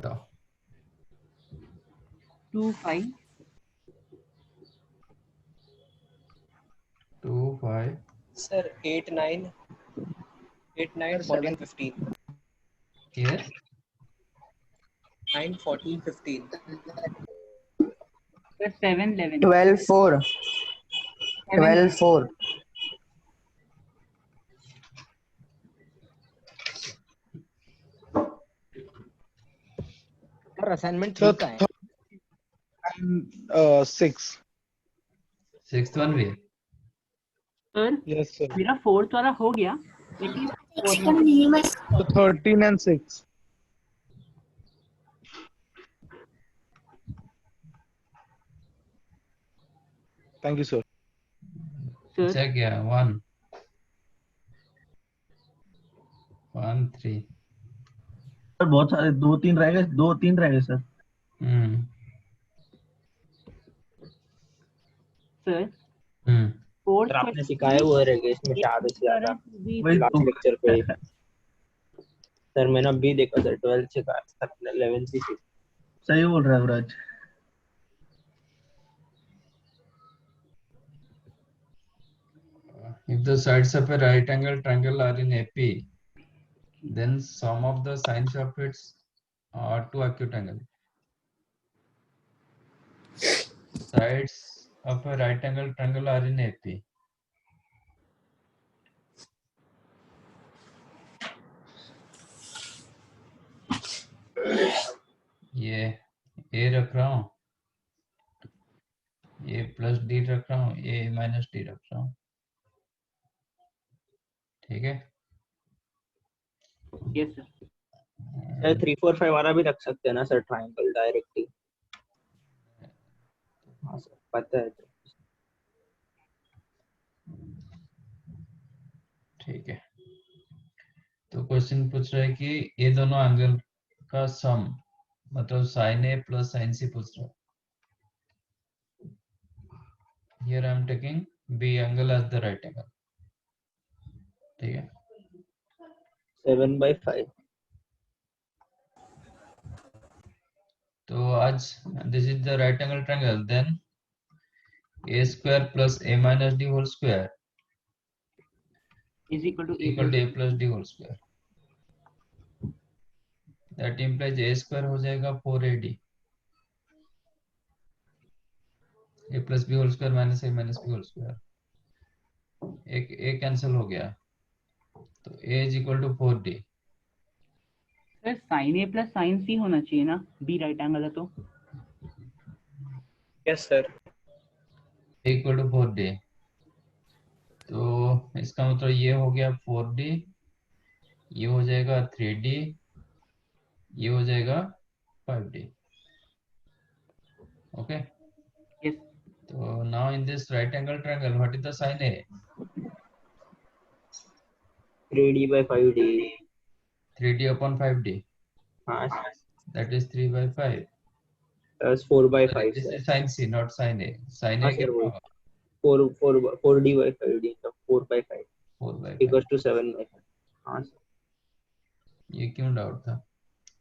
बताओ। 2 5 2 5 Sir, 8 9 14 15. here 9 14 15. sir 7 11 12 4 12 4 sir assignment Sir, 3 का है। and 6. सिक्स्थ वन भी है। Sir Yes, sir. मेरा फोर्थ वाला हो गया लेकिन So 13 and 6. Thank you, sir. Sir अच्छा क्या 1 1 3 सर बहुत सारे 2 3 रह गए, 2 3 रह गए सर। सर हम्म फोर्थ सर आपने सिखाया वो रह गया इसमें शायद से ज्यादा वही लास्ट तो। लेक्चर पे। सर मैंने अभी देखा सर 12 से का 11 से 6। सही बोल रहा है युवराज। if the sides of a right angle triangle are in AP, then sum of the sides of its are two acute angle. Sides of a right angle triangle are in AP. ये A रख रहा हूँ, A plus D रख रहा हूँ, A minus D रख रहा हूँ, ठीक है। यस सर सर 3 4 5 वाला भी रख सकते हैं ना सर, ट्रायंगल डायरेक्टली। हाँ सर पता है। ठीक है, तो क्वेश्चन पूछ रहा है कि ये दोनों एंगल का सम मतलब साइन ए प्लस साइन सी पूछ रहा है। Here I am taking B angle as the right angle, ठीक है। 7/5। तो आज this is the right angle triangle, then A square plus A minus D whole square is equal to equal to A plus D whole square. That implies A square हो जाएगा 4AD, A plus B whole square minus A minus B whole square, एक A cancel हो गया तो A is equal to 4D. Sir sine A plus sine C होना चाहिए ना, B right angle है तो। Yes, sir. A equal to 4D, तो इसका मतलब ये हो गया 4D, ये हो जाएगा 3D, ये हो जाएगा 5D, okay. Yes So now in this right angle triangle, what is the sin A? 3D/5D। 3D upon 5D, हाँ that is 3 by 5. Sir 4/5 This sir. is sin C, not sin A. Sin हाँ A sir कितना वही होगा? 4D/5D तो 4/5 4 by 5. Equals to 7/5। हाँ sir ये क्यों doubt था?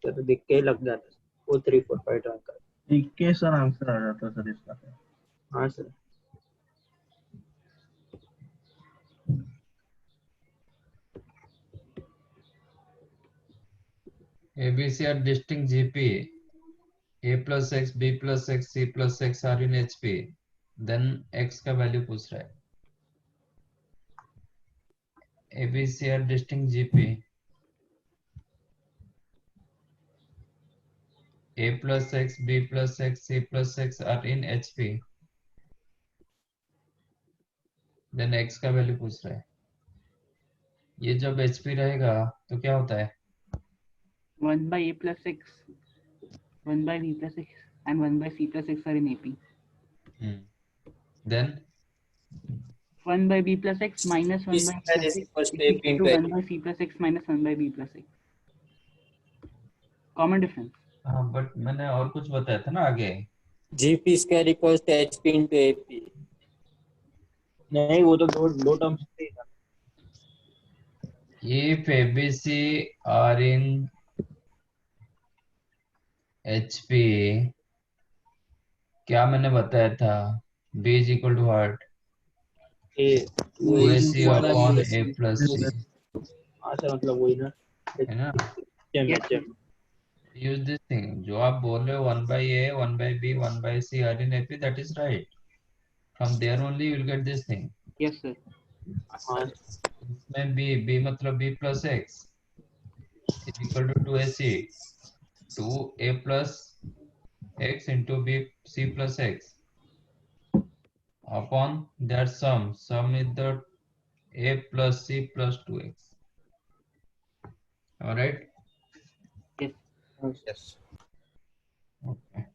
सर देख के ही लग जाता है वो 3 4 5 रन कर। इक्के सर आंसर आ जाता सर इसका। हाँ sir ABC are distinct GP. A plus X, B plus X, C plus X are in HP. Then X का वैल्यू पूछ रहा है। ABC are distinct GP. A plus X, B plus X, C plus X are in HP. Then X का value पूछ रहा है। ये जब HP रहेगा तो क्या होता है? 1 by a plus x, 1 by b plus x and 1 by c plus x are in AP. Then 1 by b plus x minus 1 B by square c is plus equal x to is AP equal to into 1 by c plus x minus 1 by b plus x. Common difference. हाँ, but मैंने और कुछ बताया था ना आगे। GP square equals to HP into AP. नहीं वो तो दो टर्म्स थे। If ABC are in HP क्या मैंने बताया था, B is equal to what, A 2AC upon A plus C, हाँ सर मतलब वही ना, है ना। Yes, sir. Use this thing, जो आप बोल रहे हो 1 by A 1 by B 1 by C are in AP, that is right. From there only you will get this thing. Yes, sir. हाँ इसमें B मतलब B plus X is equal to 2AC, 2A plus X into B C plus X upon that sum is the A plus C plus 2X. All right. Yes. Yes. Okay.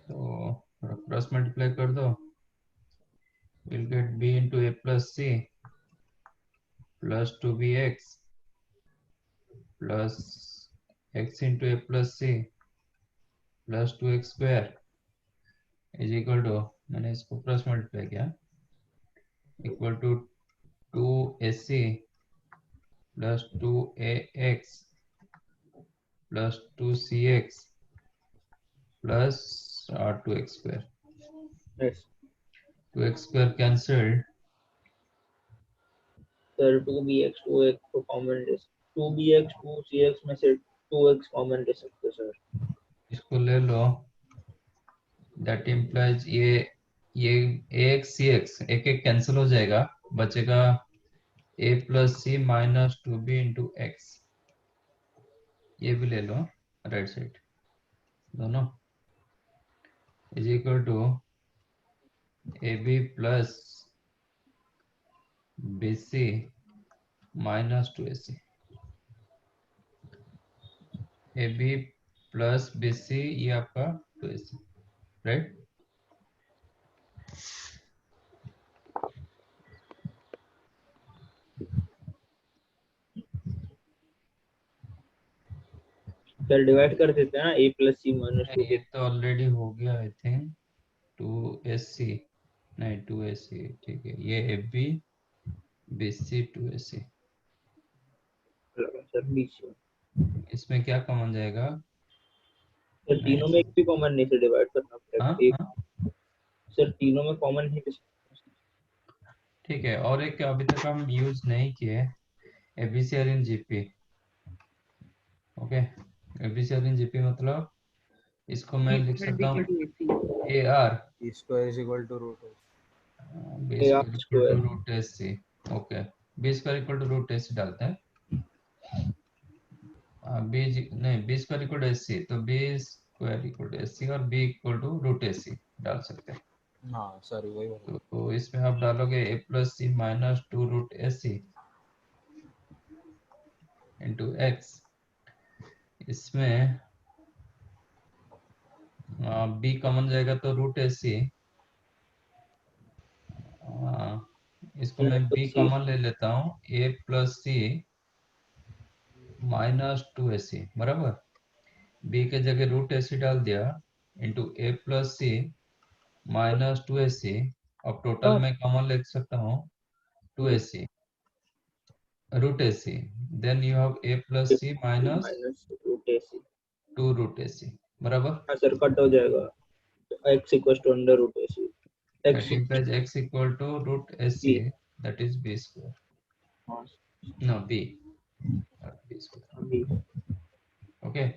So cross multiply कर दो, we'll get B into A plus C plus 2BX plus X into A plus C plus 2X square is equal to, मैंने इसको cross multiply किया, equal to 2AC plus 2AX plus 2CX plus 2X square. Yes 2X square cancelled, sir 2bx 2x को common ले, 2bx 2cx में से 2x common ले सकते sir. इसको ले लो, that implies ये AX CX एक एक कैंसिल हो जाएगा, बचेगा A plus C minus 2B into X, ये भी ले लो राइट साइड दोनों, is equal to AB plus BC minus 2AC, AB plus BC ये आपका 2AC, राइट। सर डिवाइड कर देते हैं ना, a plus C minus two ये तो ऑलरेडी हो गया आई थिंक, 2AC नहीं 2AC, ठीक है, ये AB BC 2AC, सर बीच में, इसमें क्या कॉमन जाएगा, सर तीनों में एक भी कॉमन नहीं से डिवाइड करना पड़ेगा हाँ एक, हाँ सर तीनों में कॉमन है किसी, ठीक है। और एक अभी तक हम यूज नहीं किए, ABC और इन GP, ओके। ABC और इन GP मतलब इसको मैं लिख सकता हूँ AR B square is equal to root of. B AR square equal square। To root AC, okay, B square equal to root AC डालते हैं, नहीं B square equal to AC, तो B square equal to AC और B equal to root AC डाल सकते हैं। हाँ sorry वही बोला। तो इसमें आप डालोगे A plus C minus 2 root AC into X, इसमें B कॉमन जाएगा तो रूट AC, इसको मैं B कॉमन ले लेता हूँ, A plus C minus 2AC बराबर, B के जगह रूट AC डाल दिया into A plus C minus 2AC, अब टोटल में कॉमन ले सकता हूँ 2AC root AC, then you have A plus C minus root AC, 2 root AC बराबर, हाँ सर कट हो जाएगा, x equal to under root AC, that implies X equal to root AC, that is B square, no B square, okay।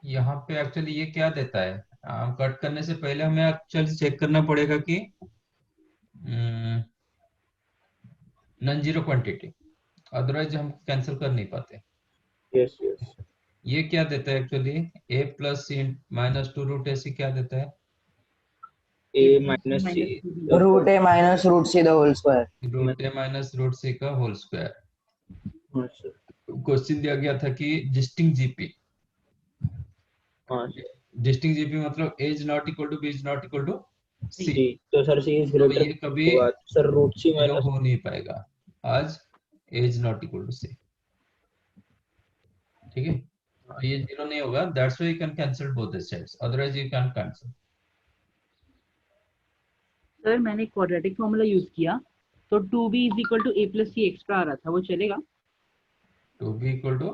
यहाँ पे actually ये क्या देता है, कट करने से पहले हमें एक्चुअली चेक करना पड़ेगा कि नॉन जीरो क्वांटिटी, अदरवाइज हम कैंसिल कर नहीं पाते। यस यस, ये क्या देता है actually, A plus C minus 2 root AC क्या देता है, a माइनस c root a minus root c the whole square. Root A minus root C का होल स्क्वायर। हाँ सर, क्वेश्चन दिया गया था कि डिस्टिंक्ट जीपी, हाँ डिस्टिंक्ट जीपी मतलब A is not equal to B is not equal to C, जी, तो सर c इज तो ग्रेटर ये कभी sir root c zero minus, हो नहीं पाएगा आज, A is not equal to C, ठीक है, तो ये जीरो नहीं होगा, that's why you can cancel both the sides, otherwise you can cancel. Sir मैंने क्वाड्रेटिक फॉर्मूला यूज किया तो 2b is equal to a plus C extra आ रहा था, वो चलेगा? 2B equal to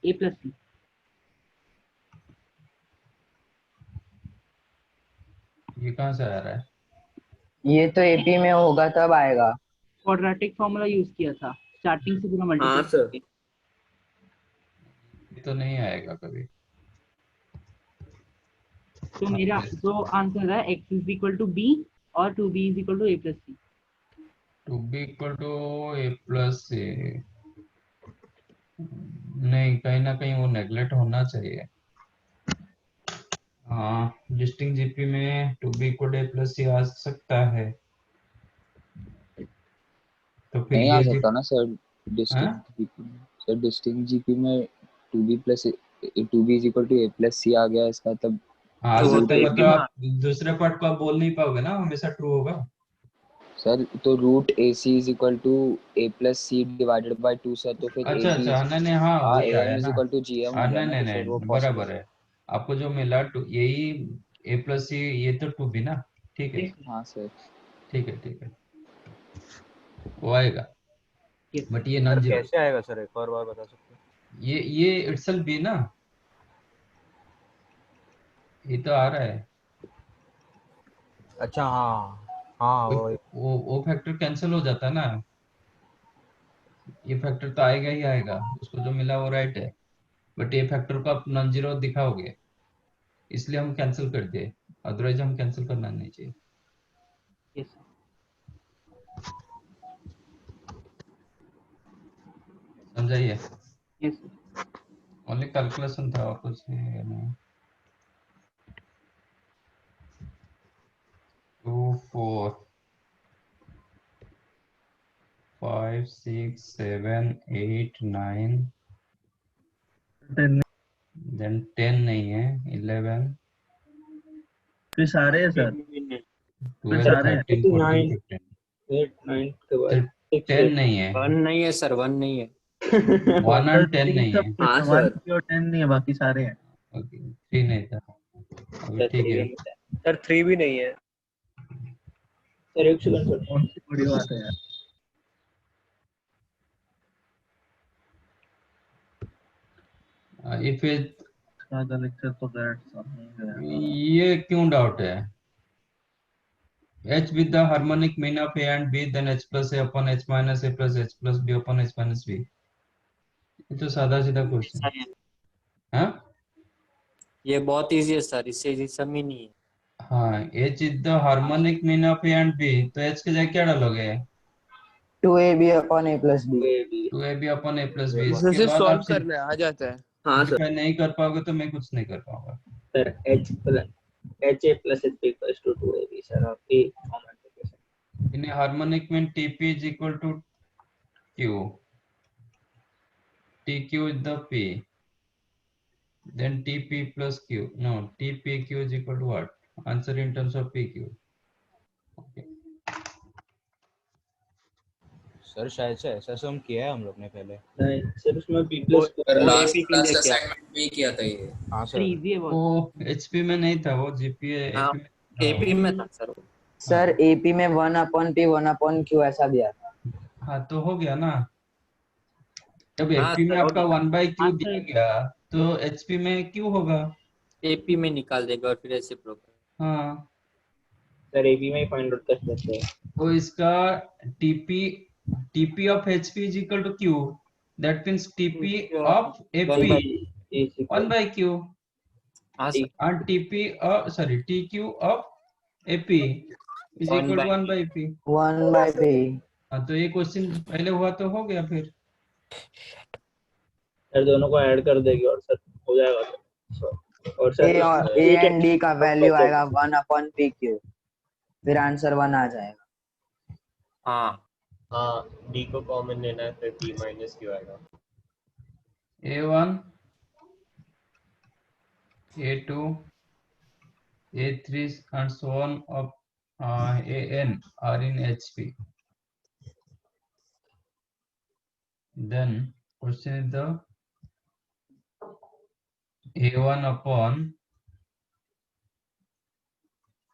A plus C. ये कहाँ से आ रहा है? ये तो एपी में होगा तब आएगा। क्वाड्रेटिक फॉर्मूला यूज किया था, स्टार्टिंग से पूरा हाँ मल्टीप्लाई सर। ये तो नहीं आएगा कभी। तो मेरा जो आंसर है x is equal to b और 2b is equal to a plus c। Two B equal to A plus C, नहीं कहीं ना कहीं वो नेगलेक्ट होना चाहिए। हाँ, डिस्टिंक्ट जीपी में two B equal to A plus C आ सकता है, तो फिर नहीं आ ये सकता ना सर। हाँ? डिस्टिंक्ट जीपी में सर, डिस्टिंक्ट जीपी में 2b plus 2b is equal to a plus C आ गया, इसका तब आ तो वो सकता तो है, AP मतलब में आप दूसरे पार्ट को आप बोल नहीं पाओगे ना, हमेशा ट्रू होगा। सर तो root AC is equal to a plus C divided by 2 sir, तो फिर अच्छा AB अच्छा, नहीं नहीं, हाँ वो क्या AM है इज ना, इक्वल टू GM हो गया नहीं ना, नहीं तो फिर वो नहीं, पॉसिबल बराबर है। है। आपको जो मिला टू, यही ए प्लस सी, ये तो टू बी ना, ठीक है हाँ सर। ठीक है ठीक है, वो आएगा, yes बट ये सर नॉन जीरो, कैसे आएगा सर, एक और बार बता सकते हैं? ये इटसेल्फ बी ना, ये तो आ रहा है। अच्छा हाँ हाँ वो वो फैक्टर कैंसिल हो जाता है ना, ये फैक्टर तो आएगा ही आएगा, उसको जो मिला वो राइट है, बट ये फैक्टर को आप नॉन जीरो दिखाओगे, इसलिए हम कैंसिल कर दिए, अदरवाइज हम कैंसिल करना नहीं चाहिए। yes समझाइए, yes ओनली कैलकुलेशन था और कुछ नहीं। 2 4 5 6 7 8 9, 10 देन 10 नहीं है, 11 फिर सारे हैं सर, 12 सारे हैं। 13 14 9 15, 8 9 के बाद 6 10 नहीं है, 1 नहीं है सर, 1 नहीं है। 1 और 10 नहीं है, हाँ 1 सर। और 10 नहीं है, बाकी सारे हैं। ओके 3 नहीं था, अभी सर ठीक 3 है। भी नहीं था। सर 3 भी नहीं है। सर एक सेकंड सर। कौन सी बड़ी बात है यार। इफ सादा लेक्चर तो दैट सब नहीं गया। ये क्यों डाउट है, h with the harmonic mean of a and b, then h plus a upon h minus a plus h plus b upon h minus b, ये तो सादा सीधा क्वेश्चन सर, है। हाँ ये बहुत इजी है सर, इससे इजी सब ही नहीं है। हाँ, h is the harmonic mean of a and b, तो h के जगह क्या डालोगे, 2ab upon a plus b। 2ab upon a plus b, इसमें इसके सिर्फ बाद आप सॉल्व करना है, आ जाता है। हाँ सर। सिंपलीफाई नहीं कर पाओगे तो मैं कुछ नहीं कर पाऊंगा। Sir h plus ha plus h equals to 2ab sir, और a common sir. In harmonic में tp is equal to q, tq is the p, then tp plus q, no, tpq is equal to what, answer in terms of pq, okay. Sir शायद से ऐसा सम किया है हम लोग ने पहले। नहीं सर, उसमें p plus sir last AP के लास्ट लिए क्या असाइनमेंट में ही किया था ये। हाँ सर सर। इजी है बहुत। वो HP में नहीं था, वो GPA हाँ, AP में था। एपी में था सर वो। सर एपी में 1 upon p 1 upon q ऐसा दिया था। हाँ तो हो गया ना, जब हाँ AP में सर, आपका 1/q हाँ दिया सर, गया तो HP में q होगा। एपी में निकाल देगा और फिर ऐसे प्रोग्राम। हाँ सर AP में ही फाइंड आउट कर सकते हैं। तो इसका TP of HP is equal to q, that means TP of AP 1/q, हाँ sir, and TQ of AP is equal to 1/p। 1 by p। हाँ तो ये क्वेश्चन पहले हुआ तो हो गया, फिर सर दोनों को ऐड कर देगी और सर हो जाएगा सर। और सर a और a and d का वैल्यू आएगा 1 upon pq, फिर आंसर 1 आ जाएगा। हाँ हाँ, डी को कॉमन लेना है, फिर p माइनस क्यू आएगा। A1 A2 A3 and so on of AN are in HP. Then question is the A1 upon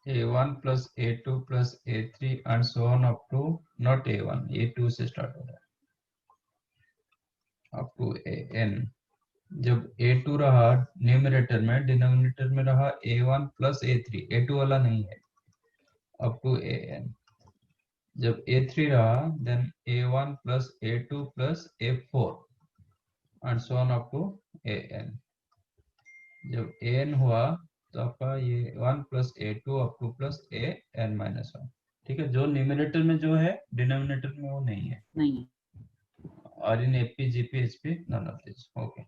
A1 plus A2 plus A3 and so on up to not A1, A2 से start हो रहा है up to AN, जब A2 रहा numerator में, denominator में रहा A1 plus A3, A2 वाला नहीं है, अप टू AN। जब A3 रहा then A1 plus A2 plus A4 and so on up to AN। जब AN हुआ तो आपका ये 1 plus A2 up to plus AN minus 1। ठीक है, जो न्यूमरेटर में जो है डिनोमिनेटर में वो नहीं है। नहीं और इन AP, GP, HP none of this. Okay.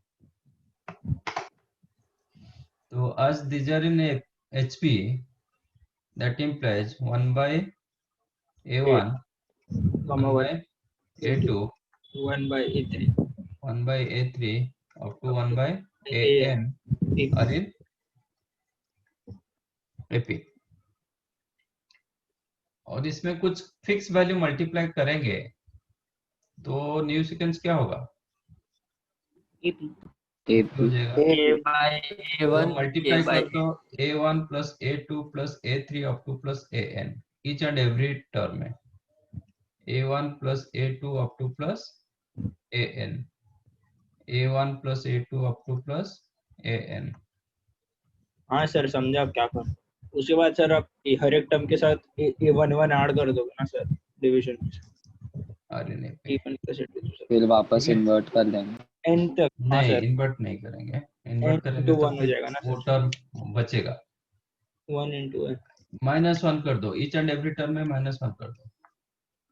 So as these are in HP, that implies 1 by A1, 1 by A2, 1 by A3, 1 by A3 up to 1 by AN are in AP। और इसमें कुछ fix value multiply करेंगे तो new sequence क्या होगा? AP हो जाएगा A by तो A1 मल्टीप्लाई A by कर दो A1 plus A2 plus A3 up to plus AN each and every term में। A1 plus A2 up to plus AN, A1 plus A2 up to plus AN। हाँ sir समझा आप क्या कर। उसके बाद सर आप हर एक टर्म के साथ A1 ऐड कर दोगे ना सर डिवीजन में, A1 प्लस A2 फिर वापस ठीक है? इन्वर्ट कर देंगे। n तक। हाँ नहीं, सर इन्वर्ट नहीं करेंगे, इन्वर्ट n करेंगे into तो 1 हो फिर जाएगा ना वो सर, टर्म बचेगा। 1 into n। -1 कर दो, ईच एंड एवरी टर्म में -1 कर दो।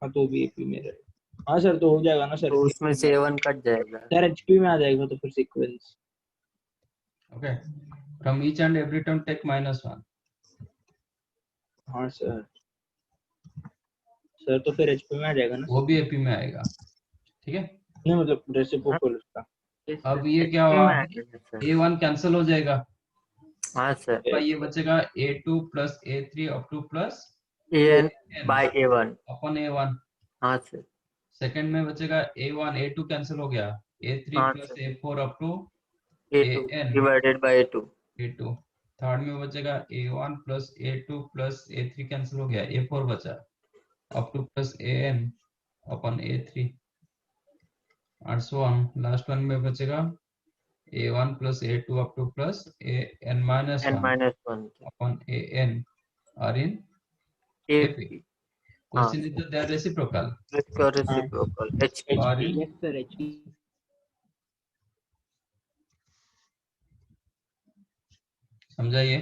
हाँ तो भी AP में रहेगा। हाँ सर तो हो जाएगा ना सर, तो उसमें से A1 कट जाएगा। सर HP में आ जाएगा तो फिर sequence. Okay, from each and every term take -1। हाँ सर सर तो फिर HP में आ जाएगा ना वो सर। भी AP में आएगा। ठीक है, नहीं मतलब रेसिप्रोकल उसका। अब ये क्या हुआ? A1 कैंसिल हो जाएगा, हाँ सर, तो ये बचेगा A2 plus A3 up to plus AN by A1। Upon A1। हाँ सर, सेकंड में बचेगा A1, A2 कैंसिल हो गया, A3 हाँ plus sir, A4 up to A2 AN, divided by A2। A2। Third में बचेगा A1 plus A2 plus A3 cancel हो गया, A4 बचा up to plus AN upon A3 and so on. Last one में बचेगा A1 plus A2 up to plus AN minus N 1 minus 1 upon AN are in AP। AP। हाँ question is that reciprocal reciprocal HP। और इन yes sir HP समझाइए।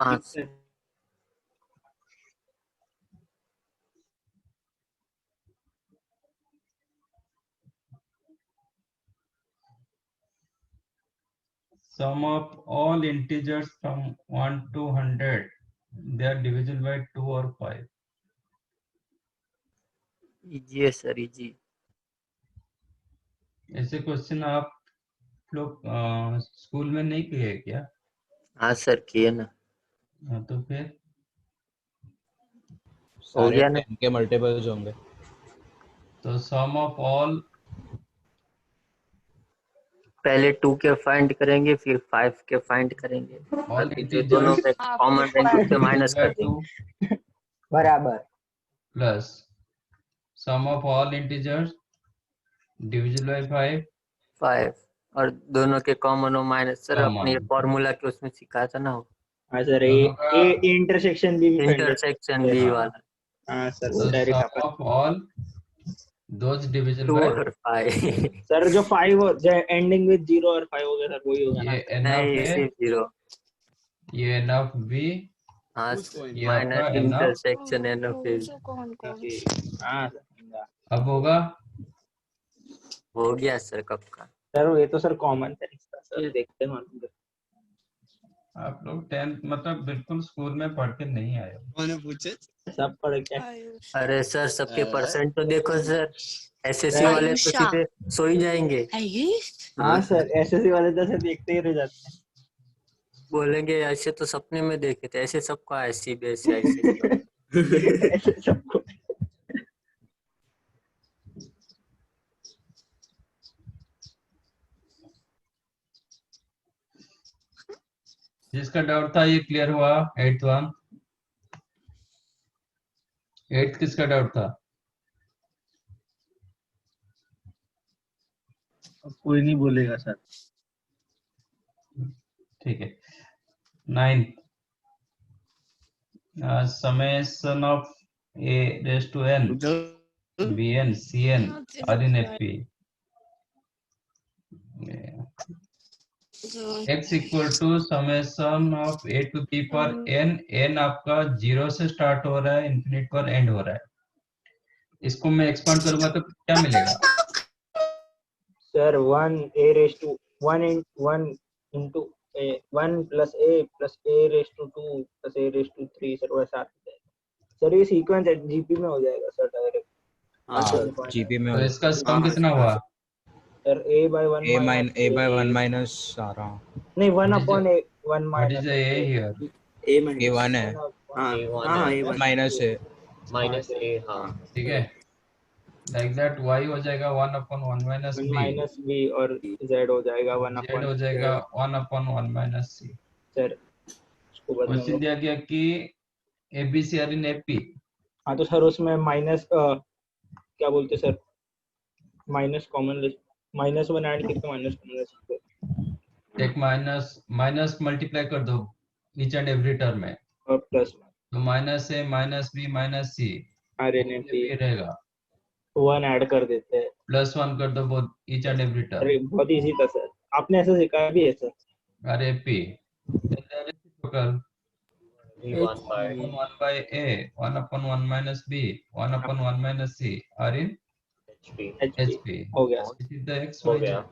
हाँ yes sir Sum of all integers from 1 to 100, they are divisible by 2 or 5। Easy है sir, easy. ऐसे question आप लोग school में नहीं किए क्या? हाँ सर, किए ना। हाँ, तो फिर हो सारे गया ना। 10 के मल्टीपल्स होंगे। तो सम ऑफ ऑल पहले 2 के फाइंड करेंगे, फिर 5 के फाइंड करेंगे, ऑल दोनों इंटीजर्स में कॉमन रहेंगे तो माइनस कर टू देंगे। बराबर। Plus sum of all integers divisible by 5 और दोनों के कॉमन हो माइनस। सर अपने कॉमन। फॉर्मूला के उसमें सिखाया था ना, हाँ सर दोनों का ए इंटरसेक्शन भी find कर इंटरसेक्शन सकते बी हैं। वाला। हाँ सर तो डायरेक्ट सम अपन of all those divisible 2 by और 5 सर जो 5 और जो एंडिंग विद 0 और 5 हो गया सर वही होगा ना। ये n ऑफ नहीं, a, सिर्फ 0। ये n ऑफ b, हाँ, ये आपका minus n of intersection N of A. हाँ सर अब होगा। हो गया सर कब का। सर ये तो सर कॉमन तरीका सर देखते हैं मालूम करते आप लोग 10th मतलब बिल्कुल स्कूल में पढ़ के नहीं आए हो। हैं। सब पढ़ के अरे सर सबके परसेंट तो देखो सर, एसएससी वाले तो सीधे सो ही जाएंगे। हाँ सर एसएससी वाले तो सर देखते ही रह जाते हैं। बोलेंगे ऐसे तो सपने में देखे थे, ऐसे सबका ऐसी बेस ऐसे। ऐसे सबको जिसका डाउट था ये क्लियर हुआ। 8th वन, 8th किसका डाउट था? कोई नहीं बोलेगा सर। ठीक है। 9 summation of a raised to n bn cn are in fp x equal to summation of a to the पर n, n आपका 0 से स्टार्ट हो रहा है, इंफिनिट पर एंड हो रहा है। इसको मैं एक्सपांड करूंगा तो क्या मिलेगा? Sir 1 a raised to 1 into a 1 plus a raised to 2 plus a raised to 3 sir वैसा आता है सर। ये सीक्वेंस जीपी में हो जाएगा सर डायरेक्ट। हाँ जीपी में तो हो इसका जाएगा। सम कितना हुआ? Sir a by 1 a minus by 1 minus आ रहा हूँ। नहीं 1 What is upon a 1 What is minus the a here? A a minus 1 है हाँ A1 हाँ है A1 माइनस है माइनस a हाँ ठीक है, लाइक दैट y हो जाएगा 1 upon 1 minus 1 b, minus b और z हो जाएगा 1 z upon हो जाएगा 1 अपॉन 1 माइनस c। सर उसको क्वेश्चन बदलूंगा। दिया गया कि abc आर इन ap, हाँ तो सर उसमें माइनस क्या बोलते सर माइनस कॉमन -1 ऐड करके माइनस कॉमन ले सकते हैं एक माइनस मल्टीप्लाई कर दो ईच एंड एवरी टर्म में, और प्लस तो minus a minus b minus c RNP रहेगा, 1 ऐड कर देते हैं। प्लस 1 कर दो both each and every term. अरे बहुत इजी था सर, आपने ऐसा सिखाया भी है सर। अरे p रेसिप्रोकल भी 1 by 1 by a 1 upon 1 minus b 1 upon 1 minus c are in hp hp। हो गया This is the x हो y गया।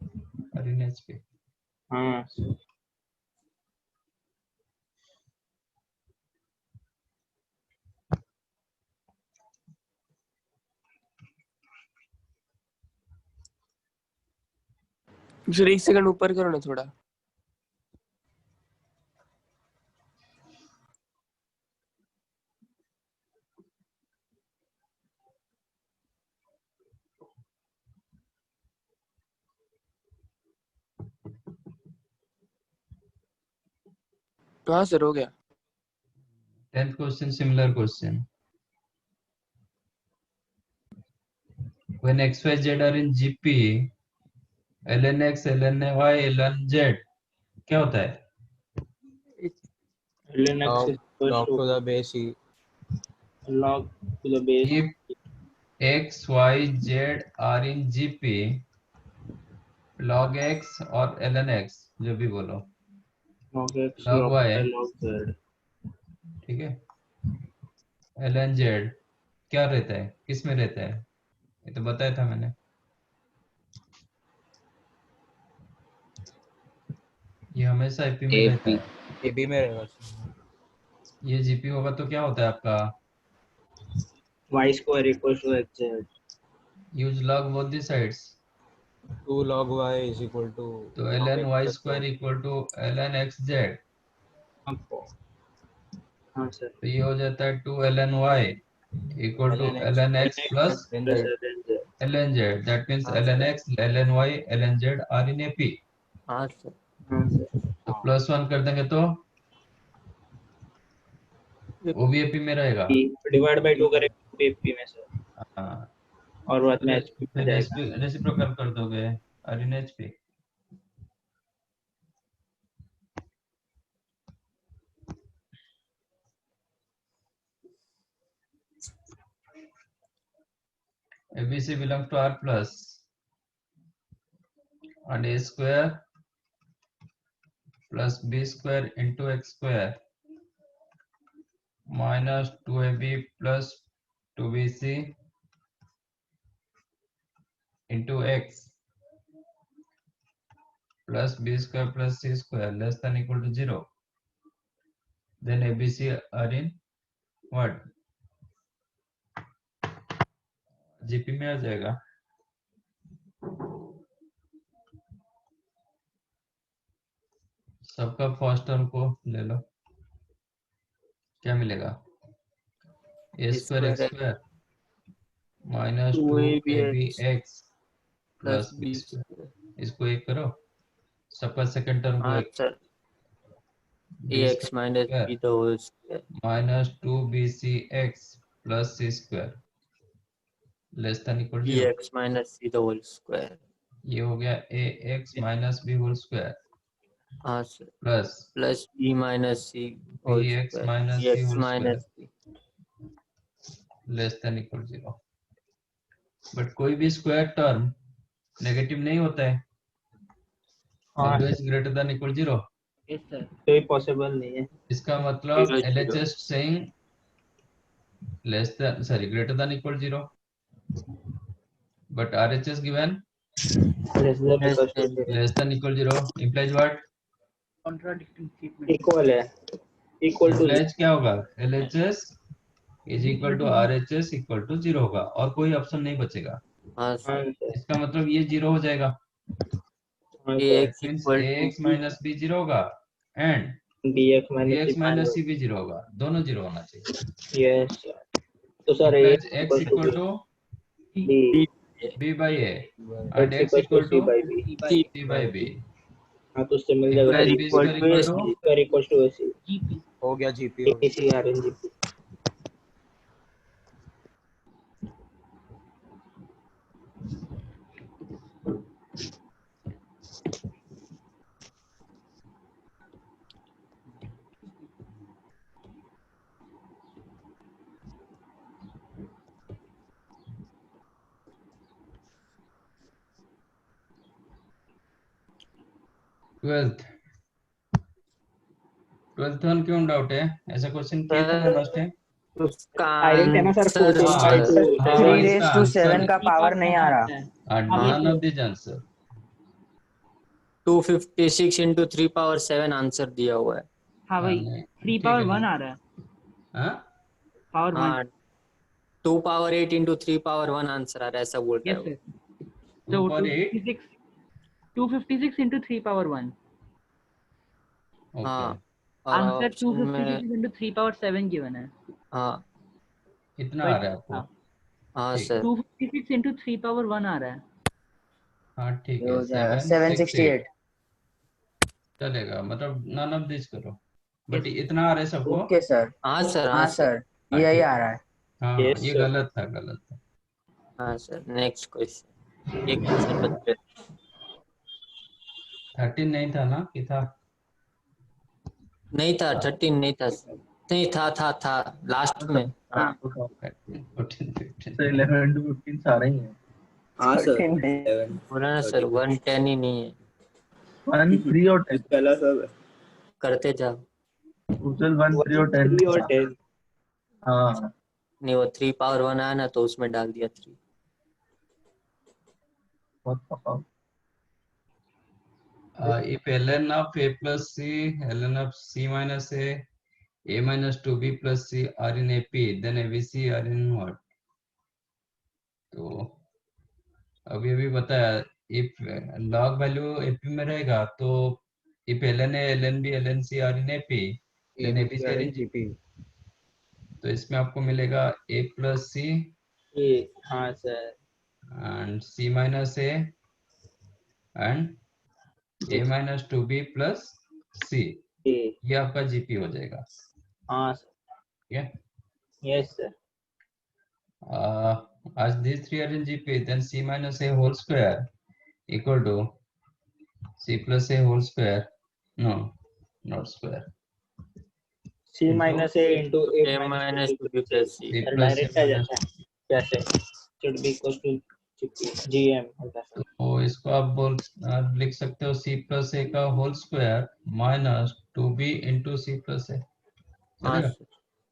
z are in hp। हाँ सर 1 सेकंड ऊपर करो ना थोड़ा। हाँ सर हो गया। 10th question, similar question. When x y z are in gp ln x ln y ln z क्या होता है? ln x is equals log to to the base e log to the base If x y z are in gp log x और ln x जो भी बोलो log x log log y y है, log z। ठीक है। ln z क्या रहता है, किस में रहता है, ये तो बताया था मैंने। ये हमेशा एपी में रहता है। ab में रहेगा। ये जीपी होगा तो क्या होता है आपका? y square equals to xz। Use log both the sides, 2 log y is equal to तो ln y square equal to ln x z, हाँ सर तो ये हो जाता है 2 ln y equal to ln x plus ln z, that means ln x ln y ln z are in AP. हाँ sir. हाँ sir तो plus 1 कर देंगे तो वो भी एपी में रहेगा। डिवाइड बाय 2 करेंगे एपी में सर, हाँ, और बाद में एचपी में जाएगा। रेसिप्रोकल कर दोगे are in HP. ABC belongs to R plus and A square plus B square into X square minus 2AB plus 2BC into X plus B square plus C square less than equal to 0. Then ABC are in what? GP में आ जाएगा। सबका first term को ले लो, क्या मिलेगा? A square X square minus 2abx plus B square, इसको एक करो, सबका सेकंड टर्म को एक ax minus b the whole square minus 2bcx plus c square less than equal to 0। bx minus c the whole square ये हो गया A X minus B whole square हाँ sir, plus plus B minus C whole B X square, minus B C X whole minus square C. Less than equal 0। But कोई भी square term negative नहीं होता है, हाँ always greater than equal 0। Yes sir. तो ये possible नहीं है। इसका मतलब 0 LHS saying less than, sorry, greater than equal 0, but RHS given less than less equal to then 0 less than equal 0 implies what? Contradicting statement. Equal है, equal to implies क्या होगा? LHS is equal to RHS equal to 0 होगा और कोई option नहीं बचेगा। हाँ sir, इसका मतलब ये 0 हो जाएगा, A X means equal to AX minus B 0 होगा and bx BX minus minus C भी 0 होगा, दोनों 0 होना चाहिए। यस। तो sir implies a X equal to b, B by A and x X equal c to by b। C by B हाँ तो उससे मिल जाएगा implies sir B equal square to equal एस to square equal to ac GP. हो गया GP. ac rn gp। Twelfth one क्यों doubt है? ऐसा क्वेश्चन किया था ना लास्ट टाइम? उसका आयरन है ना सर आंसर 14 by 2 हाँ 3 इसका raised to आंसर 7 का पावर नहीं आ रहा। None of this answer 256 into 3 power 7 answer दिया हुआ है। हाँ भाई, 3 पावर 1 आ रहा है। हाँ पावर 1। हाँ, 2 पावर 8 इंटू 3 पावर 1 आंसर आ रहा है, ऐसा बोल रहा यस है वो। सर। तो 256 इंटू 3 पावर 1। हाँ, और आंसर ऑप्शन में 256 इंटू 3 पावर 7 गिवन है। हाँ इतना आ रहा है आपको? हाँ ठीक। सर, 256 इंटू 3 पावर 1 आ रहा है। हाँ ठीक ये है, हो जाएगा 768 768। चलेगा, मतलब नन ऑफ दिस करो, बट इतना आ रहा है सबको? Okay sir. हाँ सर, हाँ हाँ सर, सर, हाँ यही ठीक, आ रहा है। हाँ Yes, ये sir. गलत था, गलत था। हाँ सर। नेक्स्ट क्वेश्चन, एक क्वेश्चन बच गया। 13 नहीं था ना कि था? नहीं था, 13 नहीं था, नहीं था लास्ट में। हाँ 14 15 तो 11 to 15 सारे ही हैं। हाँ सर। बोला ना सर, 110 ही नहीं है। 1 3 और 10 पहला सब करते जाओ। टोटल 1 3 और 10 3 और 10। हाँ नहीं, वो 3 पावर 1 आया ना, तो उसमें डाल दिया 3। बहुत पापा। if ln of a plus c ln of c minus a minus 2b plus c are in ap, then abc are in what? तो अभी बताया, if log वैल्यू ap में रहेगा तो if ln a ln b ln c are in ap, then abc are in gp। तो इसमें आपको मिलेगा a plus c ये हाँ sir. and c minus a and a minus 2b plus c, ये आपका जीपी हो जाएगा। हाँ सर। ठीक है, yes sir. as these three are in GP, then c minus a whole square equal to c plus a whole square, no, not square, c minus a into a a minus minus 2b 2b plus c। c sir plus a direct आ minus, जाता है कैसे? should be equal to gm होता है। तो इसको आप लिख सकते हो c plus a का whole square minus 2b into c plus a, हाँ चलेगा? सर,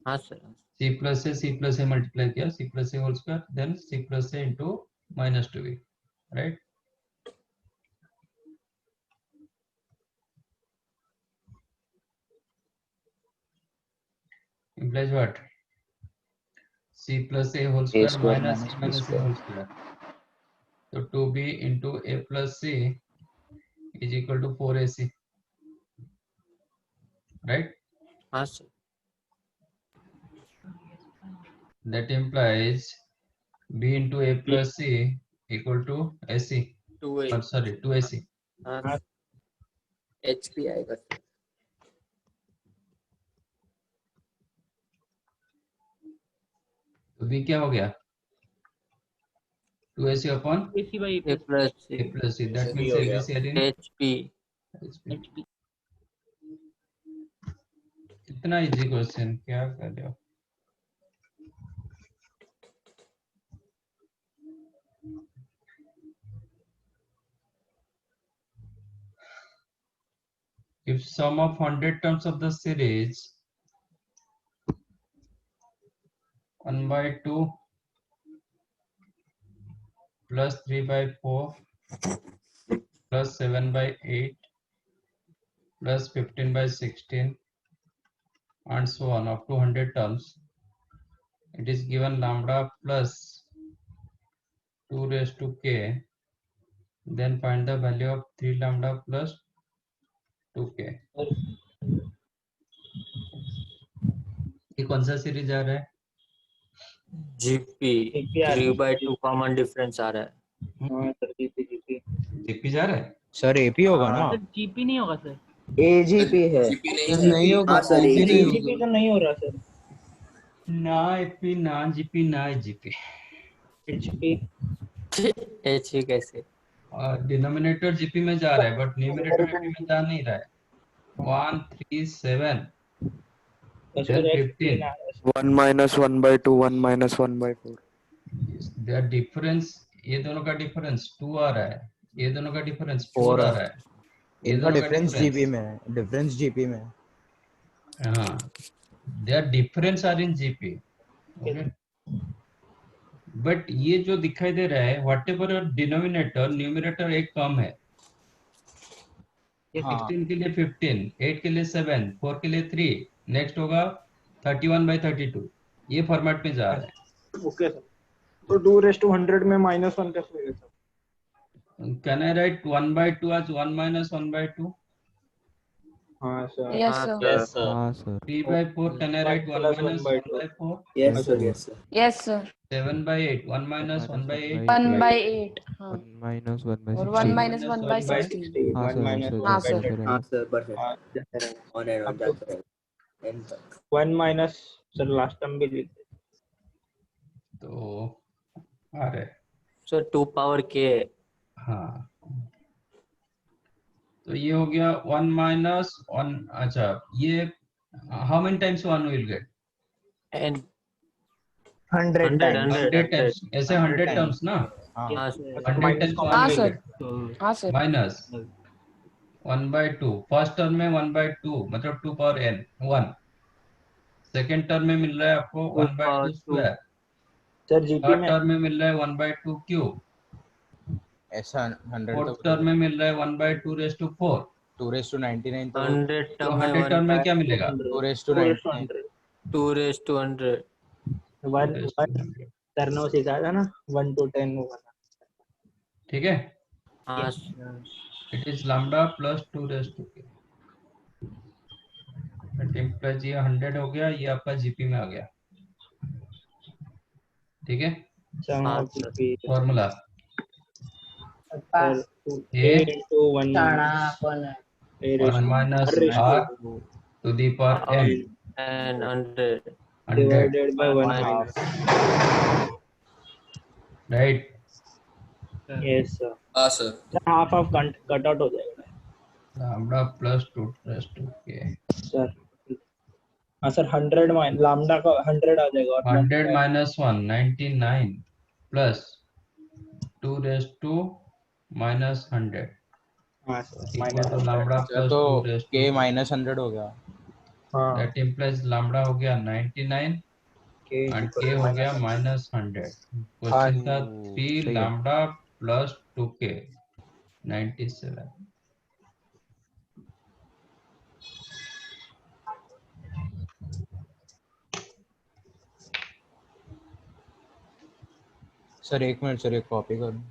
हाँ sir. c plus a multiply किया, c plus a whole square, then c plus a into minus 2b, right? Implies what? c plus a whole square square minus c minus b minus a square. whole square. So 2b into a plus c is equal to 4ac, right? हाँ sir, That implies b into a plus c equal to ac. 2a। Or sorry, 2ac. हाँ, HP आएगा sir. तो b क्या हो गया? 2ac upon AC by A plus C. a plus c. That AC means हो AB गया। sharing HP. HP. इतना easy question क्या कर रहे हो? If sum of 100 terms of the series 1 by 2 plus 3 by 4 plus 7 by 8 plus 15 by 16 and so on up to 100 terms, it is given lambda plus 2 raised to k, then find the value of 3 lambda plus 2k. ये कौन सा series आ रहा है? GP. GP आ रहा 3 है। by 2 common difference आ रहा है। हाँ सर जीपी जीपी जा रहा है? सर एपी होगा ना? सर जीपी नहीं होगा सर। एजीपी है। नहीं होगा, हाँ सर, AG नहीं जीपी होगा। तो नहीं हो रहा सर। ना एपी ना जीपी ना जीपी। एचपी HE कैसे? और डिनोमिनेटर जीपी में जा रहा है बट न्यूमरेटर एपी में जा नहीं रहा है। 1 3 7 then 15 1 minus 1 by 2, 1 minus 1 by 4. their difference, ये दोनों का डिफरेंस 2 आ रहा है, ये दोनों का डिफरेंस 4 4 आ रहा है, ये इनका दोनों का डिफरेंस डिफरेंस जीपी में है, डिफरेंस जीपी में है। हाँ, their difference are in GP, okay? But ये जो दिखाई दे रहा है व्हाट एवर डिनोमिनेटर न्यूमरेटर एक कम है। हाँ 16 के लिए 15, 8 के लिए 7, 4 के लिए 3, नेक्स्ट होगा 31 by 32, ये फॉर्मेट में जा रहा है। Okay sir. तो 2 to 100 में -1 कैसे होगा sir? Can I right 1 by 2 as 1 minus 1 by 2? हाँ सर। Yes, हाँ sir. Yes sir. हाँ sir 3 by 4 can I write 1 plus 1 minus by 1 by 4? Yes sir, yes sir. Yes, sir. 7 by 8 1 minus 1 by 8? 1 by 8. हाँ. 1 minus 1 by और 1 16. minus 1 by 1 by 16. हाँ 1 sir, minus sir 1 हाँ, by sir. 10. हाँ sir, perfect. हाँ, जाते रहेगा। On and on अब तो जाते रहेगा एंड तक। 1 माइनस सर लास्ट टर्म भी लिख दे। तो आ रहे सर 2 पावर K। हाँ, तो ये हो गया 1 minus 1। अच्छा, ये how many times 1 will get? And 100 times. 100 times, ऐसे 100 times। terms ना, हाँ हाँ Yes, sir. 100 minus times common 1 हाँ, will sir. get हाँ, sir. minus 1 by 2, first term में 1 by 2 मतलब 2 power n 1, सेकेंड टर्म में मिल रहा है आपको 2 1 by 2 power 2। Square, sir GP third में टर्म में मिल रहा है 1 by 2 क्यूब, ऐसा 100 फोर्थ तो टर्म में मिल रहा है 1 by 2 raised to 4। 2 raised to 99 तो 100 तो टर्म में 100 1 टर्म में by क्या मिलेगा? 2 raised to 99 2 raised to 100। 1 2 raised to 1 100। Sir ने वो सिखाया था ना 1 to 10 होगा ना। ठीक है, हाँ sir. It is lambda plus 2 raised to k। Plus ये 100 हो गया, ये आपका जीपी में आ गया। ठीक है, सम हाँ of sir. GP formula sir A a into 1 टाणा अपन है। a raised 1 to minus r raised r to to the power n And 100 100, divided by 1 minus minus। Right? Yes sir. हाँ sir. Sir half of cut out हो जाएगा lambda plus 2 raised to k। Sir. हाँ sir 100 minus lambda का 100 आ जाएगा और 100 minus 1 99 plus 2 raised to minus 100 हाँ sir equal minus to lambda sir plus तो 2 raised to k k। minus 100 हो गया। हाँ That implies lambda हो गया 99 k and equal k to हो गया minus -100। हाँ क्वेश्चन था ओ, 3 सही है। lambda plus 2k 97। Sir 1 minute sir, एक कॉपी करूँ।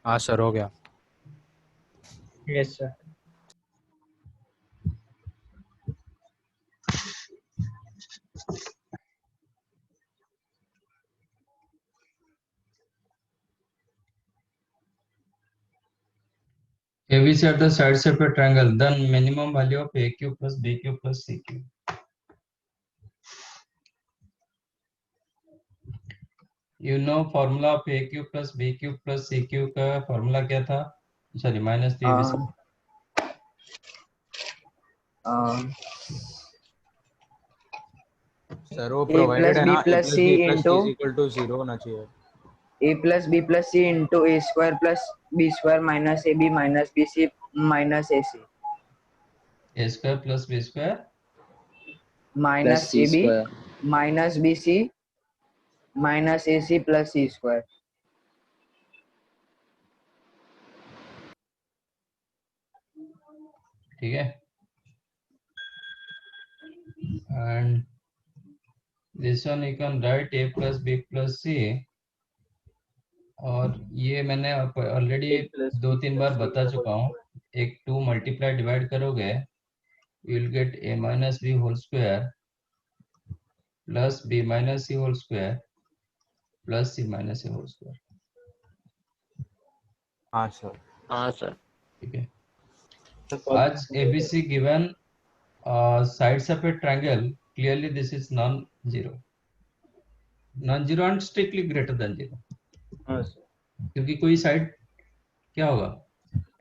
हाँ सर हो गया। Yes sir. ABC are the sides of a triangle. Then minimum value of AQ plus BQ plus CQ. You know formula of AQ plus BQ plus CQ का formula क्या था? Sorry, minus 3ABC. Sir वो A provided plus है B ना, a plus plus C B plus C into is equal to 0 होना चाहिए। A plus B plus C into A square plus B square minus AB minus BC minus AC A square plus B square minus C AB square. minus BC minus AC plus C square. ठीक है। And this one you can write A plus B plus C. और ये मैंने already 2-3 बार बता चुका हूँ। एक 2 multiply divide करोगे you will get A minus B whole square plus B minus C whole square plus C minus A whole square. हाँ sir. हाँ सर। ठीक है। As ABC given sides of a triangle, clearly this is non-zero. Non-zero and strictly greater than 0. हाँ sir. क्योंकि कोई side क्या होगा?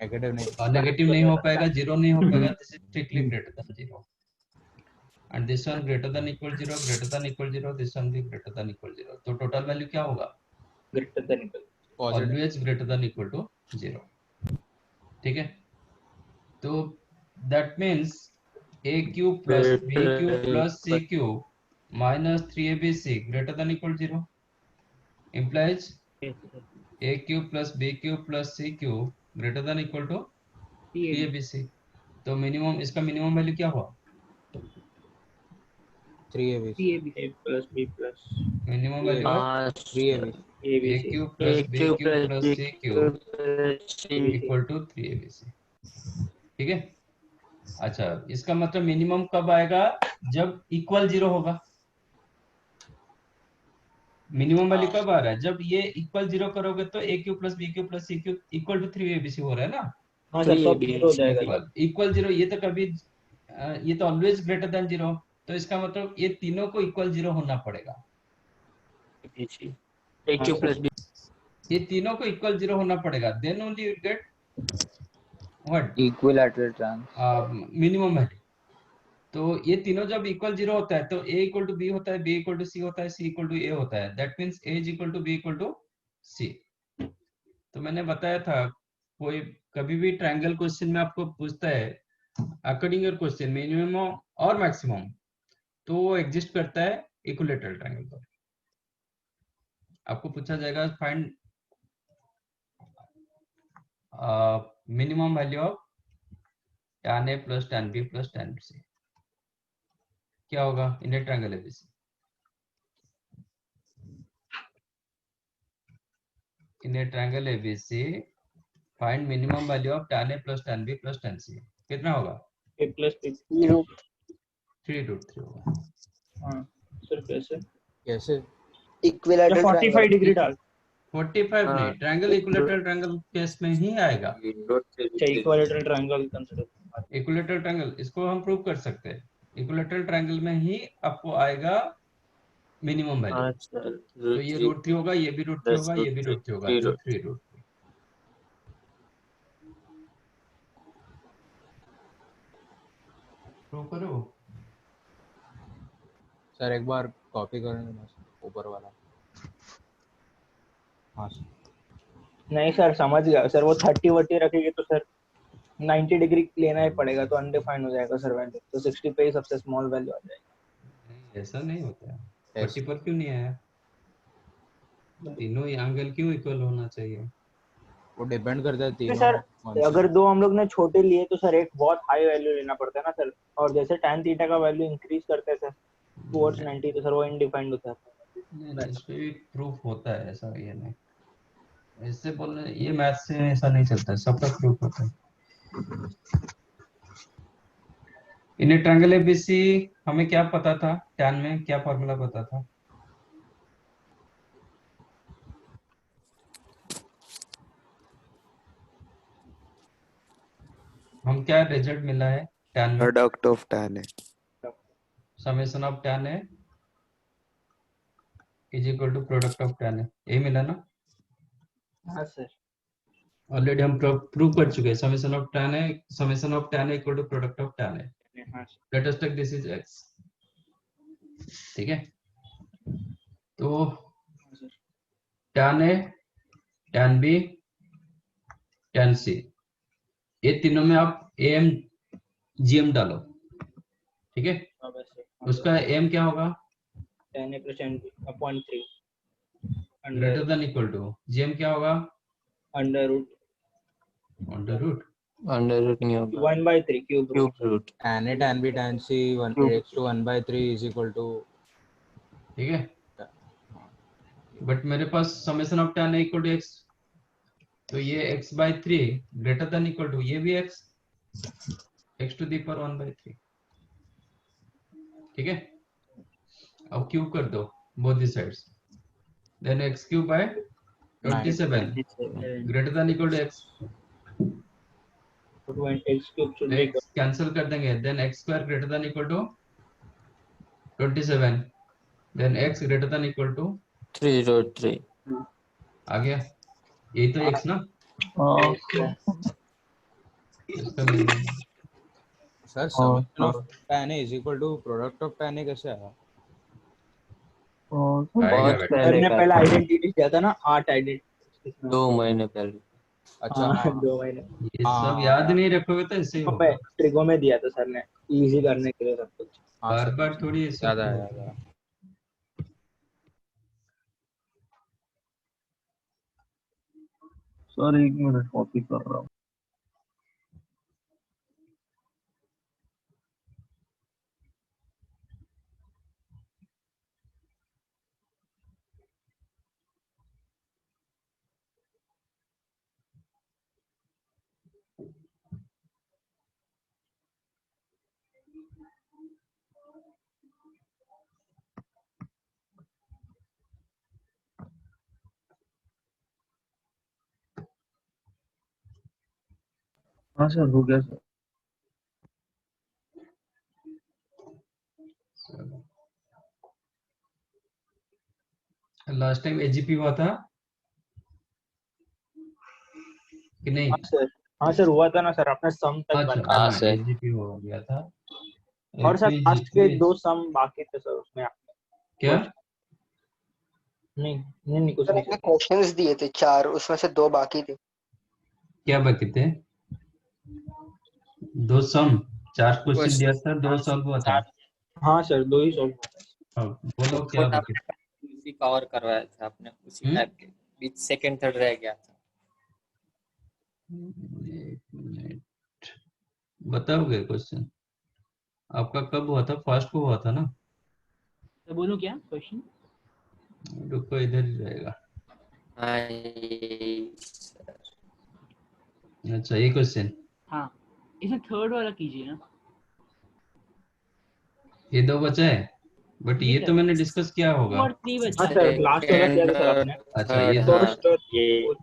Negative नहीं। नेगेटिव नहीं हो पाएगा, जीरो नहीं हो पाएगा। This is strictly greater than 0. And this one greater than equal 0, greater than equal 0, this one भी greater than equal 0. तो total value क्या होगा? Greater than equal. Always greater than equal to 0. ठीक है? तो that means AQ plus BQ plus CQ minus 3ABC greater than equal 0 implies AQ plus BQ plus CQ greater than equal to 3ABC. तो minimum, इसका minimum value क्या हुआ? 3AB। A plus B plus minimum value of 3AB। AQ plus BQ plus CQ equal to 3ABC। ठीक है। अच्छा, इसका मतलब minimum कब आएगा? जब इक्वल 0 होगा। मिनिमम वैल्यू कब आ रहा है? जब ये इक्वल 0 करोगे तो AQ plus BQ plus CQ equal to 3ABC हो रहा है ना। हाँ सर, सब 0 हो जाएगा। इक्वल 0 ये तो कभी ये तो ऑलवेज ग्रेटर देन 0। तो इसका मतलब ये तीनों को इक्वल 0 होना पड़ेगा। AQ plus B ये तीनों को इक्वल 0 होना पड़ेगा। Then only you get what? Equilateral triangle. Minimum value. तो ये तीनों जब इक्वल 0 होता है तो A इक्वल टू B होता है, B इक्वल टू C होता है, C इक्वल टू A होता है। That means A is equal to B equal to C। तो मैंने बताया था, कोई कभी भी ट्रायंगल क्वेश्चन में आपको पूछता है अकॉर्डिंग योर क्वेश्चन मिनिमम और मैक्सिमम, तो वो एग्जिस्ट करता है इक्विलैटरल ट्रायंगल पर। आपको पूछा जाएगा find minimum value of tan A plus tan B plus tan C। क्या होगा in a triangle ABC? In a triangle ABC find minimum value of tan A plus tan B plus tan C। कितना होगा? A plus B 3√3 होगा। हाँ sir. कैसे? Equilateral 45 degree डाल। 45 नहीं, triangle equilateral triangle case में ही आएगा। Equilateral triangle consider. Equilateral triangle इसको हम प्रूव कर सकते हैं। इक्विलैटरल ट्रायंगल में ही आपको आएगा मिनिमम वैल्यू। तो ये √3 होगा, ये भी √3 होगा, ये भी √3 होगा, तो 3√3। प्रूव करो सर एक बार कॉपी करेंगे ऊपर वाला। हाँ सर। नहीं सर, समझ गया सर। वो 30 रखेगी तो सर 90 डिग्री लेना ही पड़ेगा, तो अनडिफाइंड हो जाएगा सर वैल्यू। तो 60 पे ही सबसे स्मॉल वैल्यू आ जाएगी। ऐसा नहीं होता है। 40 पर क्यों नहीं आया? तीनों एंगल क्यों इक्वल होना चाहिए? वो डिपेंड करता है तीनों। सर अगर दो हम लोग ने छोटे लिए तो सर एक बहुत हाई वैल्यू लेना पड़ता है ना सर। और जैसे tan थीटा का वैल्यू इंक्रीज करते हैं सर टुवर्ड्स 90, तो सर वो इनडिफाइंड होता है। नहीं, इस पे भी प्रूफ होता है, ऐसा ये नहीं। इससे बोलने ये मैथ से ऐसा नहीं चलता है, सबका प्रूफ होता है। इन ट्रायंगल एबीसी हमें क्या पता था, टैन में क्या फॉर्मूला पता था? हम क्या रिजल्ट मिला है टैन में? प्रोडक्ट ऑफ tan है। समेशन ऑफ टैन है is equal to product of tan है, यही मिला ना? हाँ सर। ऑलरेडी हम प्रूव कर चुके हैं, समेशन ऑफ टैन है, समेशन ऑफ टैन है equal to product of tan है। हाँ let us take this is x, ठीक है? तो tan A, tan B, tan C, ये तीनों में आप एम जीएम डालो, ठीक है? उसका एम क्या होगा? tan a plus tan b upon 3 greater than equal to GM क्या होगा? अंडर रूट अंडर रूट नहीं होगा, 1/3 cube root cube root. tan a tan b tan c 1 x to 1/3 is equal to, ठीक है? But मेरे पास summation of tan A equal to X, तो ये x by 3 greater than equal to ये भी x टू दी पावर 1/3, ठीक है? अब क्यूब कर दो both the sides, then x cube by 27 greater than equal to x, x cube should be x cancel कर देंगे, then x square greater than equal to 27, then x greater than equal to 3√3। आ गया, यही तो x ना? इसका meaning sir summation of tan a is equal to product of tan a कैसे आया? आएगा बेटा। सर ने पहले आइडेंटिटी दिया था ना, 8 आइडेंटिटी 2 महीने पहले। अच्छा हाँ हाँ 2 महीने ये सब याद नहीं रखोगे तो ऐसे ही होगा, ट्रिगो में दिया था सर ने, इजी करने के लिए सब कुछ। हाँ बार सर, बार थोड़ी ये सब याद आया याद आया। सर 1 मिनट कॉपी कर रहा हूँ। हाँ सर हो गया सर। लास्ट टाइम एजीपी हुआ था कि नहीं? हाँ सर हुआ था ना सर, आपने सम तक अच्छा बताया। हाँ सर। एजीपी हो गया था। और सर AP, लास्ट के GP 2 सम बाकी थे सर, उसमें क्या? नहीं कुछ सर नहीं आपने सर। क्वेश्चंस दिए थे 4, उसमें से 2 बाकी थे। क्या बाकी थे? 2 सम, 4 क्वेश्चन दिया था, 2 सॉल्व हुआ था। हाँ सर 2 ही सॉल्व हुआ था। बोलो क्या बाकी था? उसी कवर करवाया था आपने, उसी टाइप के बीच सेकंड थर्ड रह गया था। एक मिनट, बताओगे क्वेश्चन? आपका कब हुआ था? फर्स्ट को हुआ था ना? तो बोलो क्या क्वेश्चन? रुको इधर ही रहेगा। हाँ ये सर। अच्छा ये क्वेश्चन, हाँ इसमें थर्ड वाला कीजिए ना। ये 2 बचा है, बट ये तो मैंने डिस्कस किया होगा। और 3 बचा हाँ है। सर लास्ट वाला किया था सर आपने। अच्छा ये हाँ, फर्स्ट और ये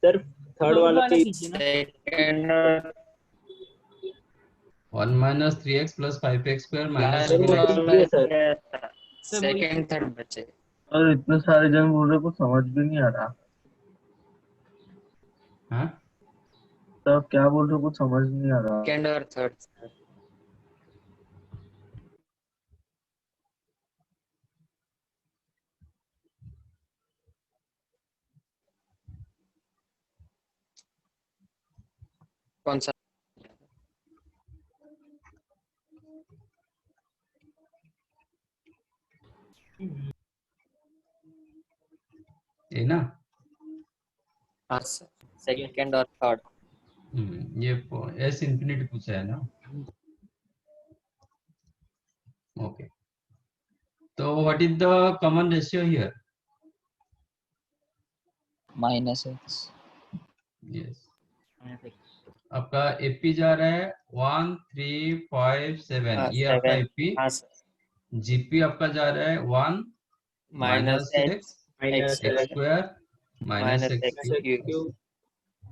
सर थर्ड वाला भी कीजिए ना। Second 1 minus 3x plus 5x square minus sir वो 7x। इजी है सर। सेकंड थर्ड बचे। और इतने सारे जन बोल रहे कुछ समझ भी नहीं आ रहा। हाँ सर आप क्या बोल रहे हो कुछ समझ नहीं आ रहा। सेकंड और थर्ड सर। कौन सा? ये ना? हाँ सर, सेकंड और थर्ड। ये एस इंफिनिटी पूछा है ना? ओके, तो what is the common ratio here? Minus x. Yes, आपका एपी जा रहा है 1357, ये आपका 7 एपी। हाँ सर जीपी आपका जा रहा है 1 minus minus X X square square minus minus X X cube. Cube.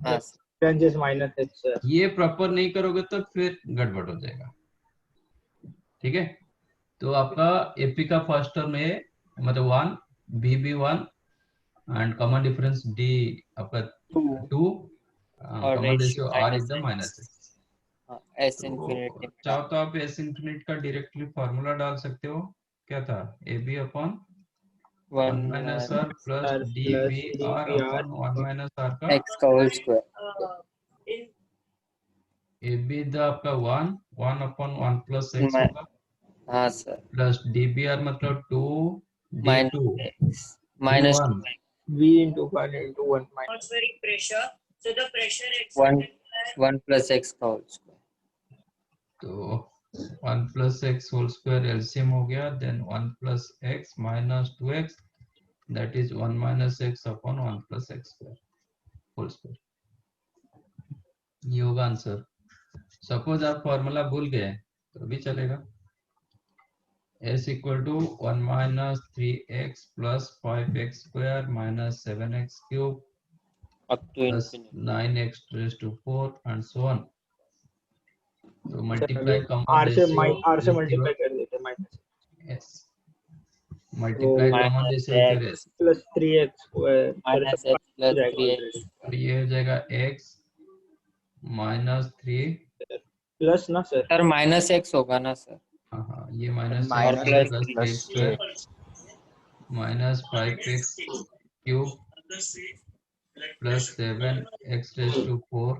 हाँ sir Ranges minus x sir. ये प्रॉपर नहीं करोगे तो फिर गड़बड़ हो जाएगा, ठीक है। तो आपका एपी का फर्स्ट टर्म है मतलब 1, बी भी 1 एंड कॉमन डिफरेंस डी आपका 2, और common ratio R is the minus x. S तो इन्फिनिटी चाहो तो आप एस इन्फिनिट का डायरेक्टली फॉर्मूला डाल सकते हो। क्या था, A B upon 1 minus R plus R D plus B R dpr upon 1 minus R का एक्स का whole square A B the आपका 1 अपॉन 1 प्लस एक्स होगा हाँ sir plus D B R मतलब 2 D 2 minus 1 v into 1 into 1 minus. 1 plus x का whole square. तो 1 plus x whole square LCM हो गया, then 1 plus x minus 2x that is 1 minus x upon 1 plus x square whole square. ये होगा answer. Suppose आप formula भूल गए तो भी चलेगा। s equal to 1 minus 3x plus 5x square minus 7x cube up to plus infinity 9x raise to 4 and so on. तो Sir, multiply अभी कॉमन r से रेशियो r से multiply कर देते हैं minus यस, मल्टीप्लाई तो common minus ratio फिर x s, plus 3x square minus x plus 3x और ये हो जाएगा x माइनस 3 plus ना sir सर माइनस एक्स होगा ना सर हाँ ये minus minus x plus plus 3 square minus 5x cube plus 7x raise to 4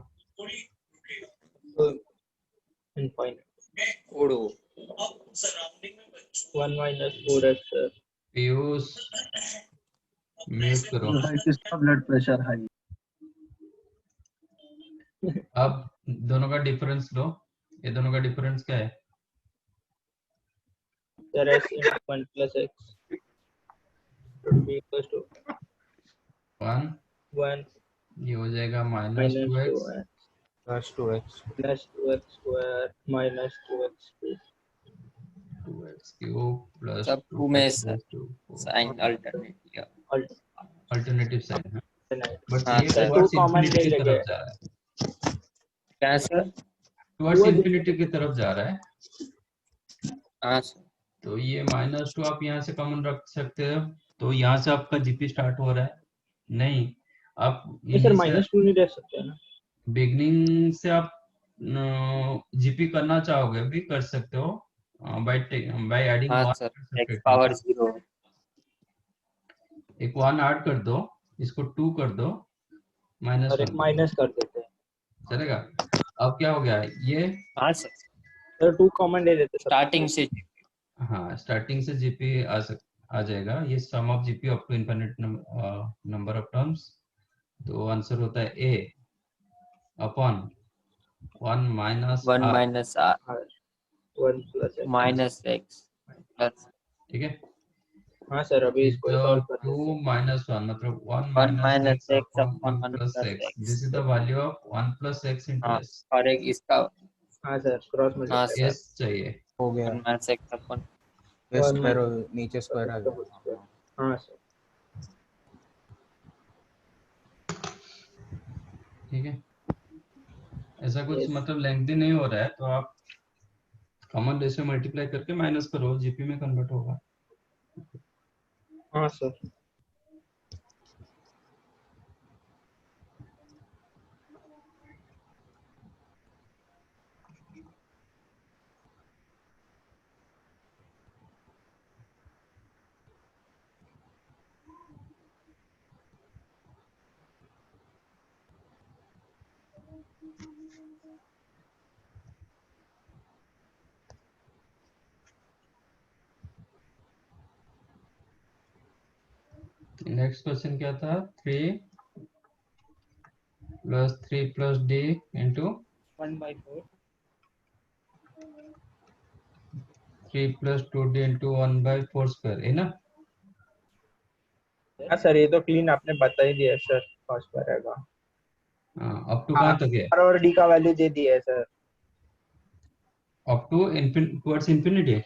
infinite ओडो 1 minus 4x sir. Piyush mute करो। भाई किसका ब्लड प्रेशर हाई? अब दोनों का डिफरेंस लो, ये दोनों का डिफरेंस क्या है? Sir s into 1 plus x should be equals to 1, 1 ये हो जाएगा minus minus 2x 2x plus 2x plus 2x square minus 2x cube. 2x cube plus सब 2 में साइन अल्टरनेट किया। अल्टरनेटिव साइन है, बट हाँ ये सर टुवर्ड्स common इंफिनिटी ले की लेके तरफ जा रहा है, क्या सर? टुवर्ड्स इंफिनिटी की तरफ जा रहा है। हाँ सर तो ये -2 आप यहाँ से कॉमन रख सकते हो, तो यहाँ से आपका जीपी स्टार्ट हो रहा है। नहीं, आप नहीं सर minus 2 नहीं रख सकते हैं ना बिगनिंग से आप जीपी करना चाहोगे भी कर सकते हो बाय एडिंग हाँ 1 सर एक्स पावर 0 एक 1 ऐड कर दो, इसको 2 कर दो, और एक -1 माइनस कर देते हैं चलेगा। अब क्या हो गया ये, हाँ सर सर 2 कॉमन ले लेते हैं स्टार्टिंग से हाँ स्टार्टिंग से जीपी आ जाएगा। ये sum of GP up to infinite number of terms, तो आंसर होता है A upon 1 minus 1 minus R 1 plus x minus x plus ठीक है। हाँ सर अभी इसको सॉल्व कर 2 minus 1 मतलब 1 1 minus minus x x upon upon 1 1 plus plus x. X. This is the value of 1 plus x into हाँ s. और एक इसका हाँ सर क्रॉस हाँ मल्टीप्लाई सर s चाहिए। हो गया 1 माइनस एक्स अपॉन ये 1 स्क्वायर minus नीचे स्क्वायर आ गया। हाँ सर ठीक है, ऐसा कुछ Yes. मतलब लेंथी नहीं हो रहा है, तो आप कॉमन रेशियो मल्टीप्लाई करके माइनस करो, जीपी में कन्वर्ट होगा। हाँ सर नेक्स्ट क्वेश्चन क्या था, 3 plus 3 plus d into 1/4 3 plus 2d into 1/4 square है ना। हाँ सर ये तो क्लीन आपने बता ही दिया सर का स्क्वायर रहेगा। अप टू कहाँ तक है? आर और डी का वैल्यू दे दिया है sir. Up to towards infinity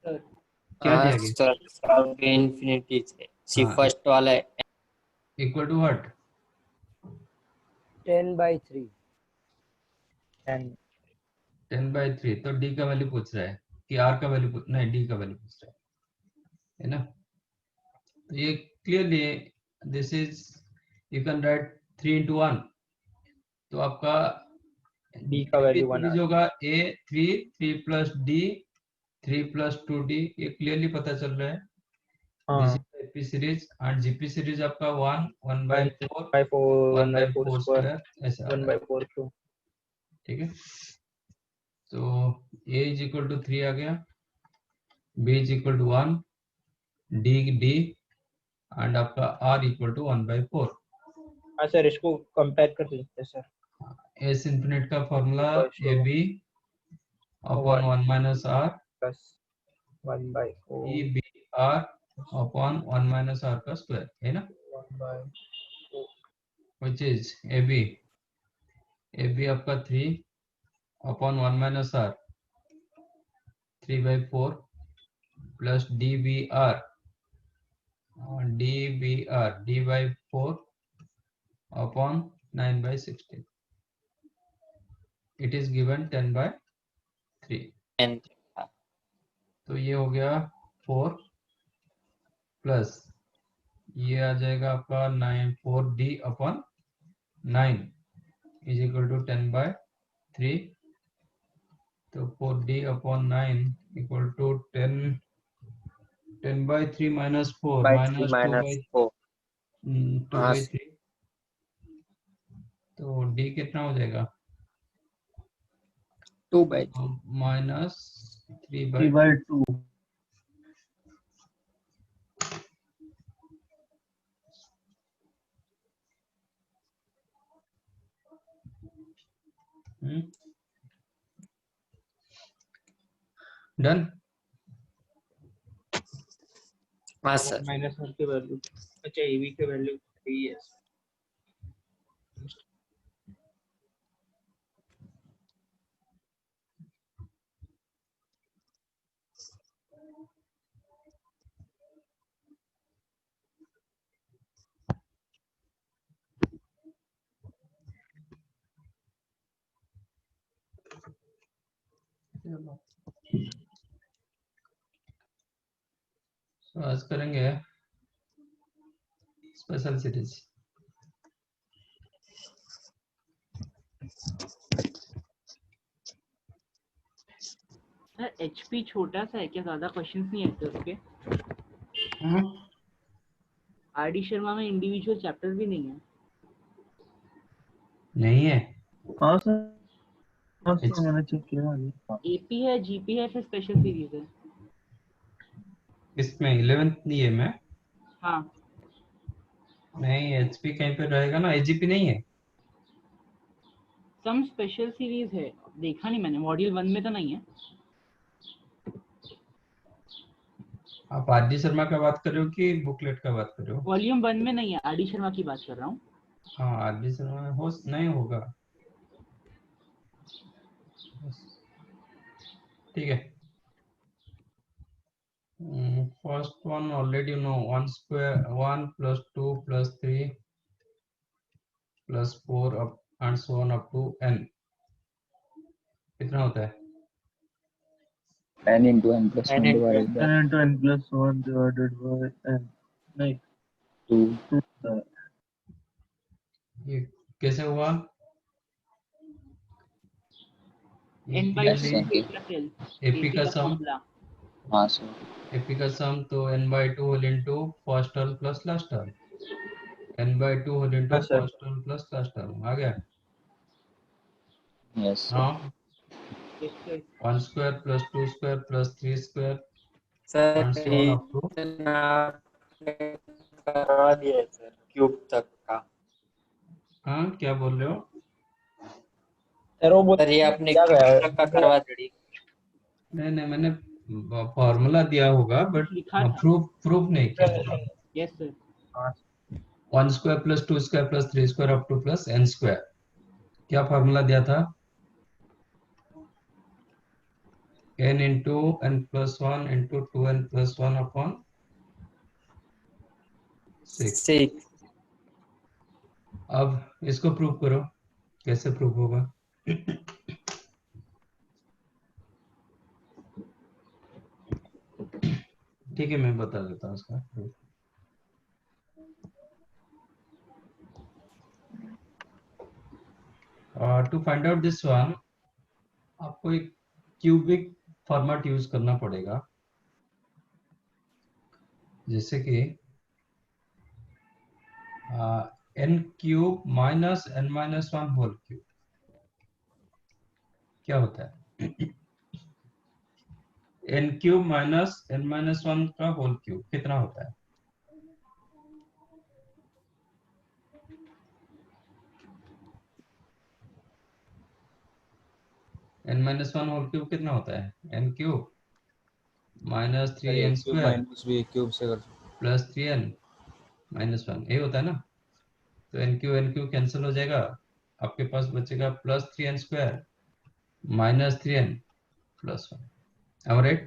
sir क्या दिया गया? सर सब इन्फिनिटी से सी हाँ, फर्स्ट वाला है इक्वल टू व्हाट? 10/3 एंड 10/3। तो डी का वैल्यू पूछ रहा है कि आर का वैल्यू नहीं, डी का वैल्यू पूछ रहा है ना? तो ये clearly this is, you can write 3 into 1। तो आपका डी का वैल्यू 1 सीरीज होगा ए 3 प्लस डी 3 प्लस 2d। ये क्लियरली पता चल रहा है। This is AP series and GP series आपका 1/4 1/4 स्क्वायर ऐसा आ रहा है। 1/4 क्यूब। ठीक है, तो a इज इक्वल टू 3 आ गया, b is equal to 1, d and आपका r इक्वल टू 1/4। हाँ सर, इसको कंपेयर कर लेते हैं सर। एस इन्फिनिट का formula Equals to A B upon 1 minus R plus 1/4 E B R upon 1 minus R का स्क्वायर है ना, 1/4 which is AB आपका 3 upon 1 minus R 3/4 plus DBR D/4 upon 9/16। It is given 10/3। And तो ये हो गया 4 plus ये आ जाएगा आपका 9 4D upon 9 is equal to 10/3। तो 4D upon 9 equal to 10/3 minus 4 minus 4 2/3। तो D कितना हो जाएगा? 2/3 माइनस 3/2। 3/2 डन। हाँ सर माइनस 1 की वैल्यू, अच्छा एबी की वैल्यू 3 है। तो आज करेंगे स्पेशल सीरीज। सर एचपी छोटा सा है क्या? ज्यादा क्वेश्चंस नहीं है उसके? आरडी शर्मा में इंडिविजुअल चैप्टर भी नहीं है? नहीं है। हाँ सर मैंने चेक किया अभी। एपी है, जीपी है, फिर स्पेशल सीरीज है। इसमें 11th नहीं है मैं। हाँ नहीं, एचपी कहीं पे रहेगा ना, एजीपी नहीं है। सम स्पेशल सीरीज है, देखा नहीं मैंने, मॉड्यूल 1 में तो नहीं है। आप आरडी शर्मा का बात कर रहे हो कि बुकलेट का बात कर रहे हो? वॉल्यूम 1 में नहीं है, आरडी शर्मा की बात कर रहा हूँ। हाँ, आरडी शर्मा में हो नहीं होगा। ठीक है। First one already no, 1 square 1 plus 2 plus 3 plus 4 up and so on up to n कितना होता है? n into n plus 1 divided by 10 into n plus 1 divided by n नहीं 2. 2 ये कैसे हुआ? n by Yes, 2 okay. plus l AP का sum, formula. हाँ sir. AP का सम तो n/2 whole into first term plus last term, n/2 whole into हाँ, sir. First term plus last term आ गया। Yes sir. हाँ, 1 square plus 2 square plus 3 square sir and so on up to. करवा दिया sir cube तक का। हाँ, क्या बोल रहे हो? सर वो सर ये आपने क्या क्यूब गया तक का करवा दी। नहीं, मैंने फॉर्मूला दिया होगा बट लिखा था। प्रूफ नहीं किया होगा। Yes sir. 1 square plus 2 square plus 3 square up to plus n square. क्या फॉर्मूला दिया था? n into n plus 1 into 2n plus 1 upon 6। अब इसको प्रूव करो, कैसे प्रूव होगा? ठीक है, मैं बता देता हूँ इसका proof। To find out this one, आपको एक क्यूबिक फॉर्मेट यूज करना पड़ेगा, जैसे कि n cube minus n minus 1 whole cube. क्या होता है? n cube minus n minus 1 का होल क्यूब कितना होता है? n माइनस 1 होल क्यूब कितना होता है? n cube minus 3n square minus B cube से कर प्लस 3n माइनस 1, ये होता है ना। तो n क्यूब कैंसिल हो जाएगा, आपके पास बचेगा plus 3n square minus 3n plus 1। Am I right?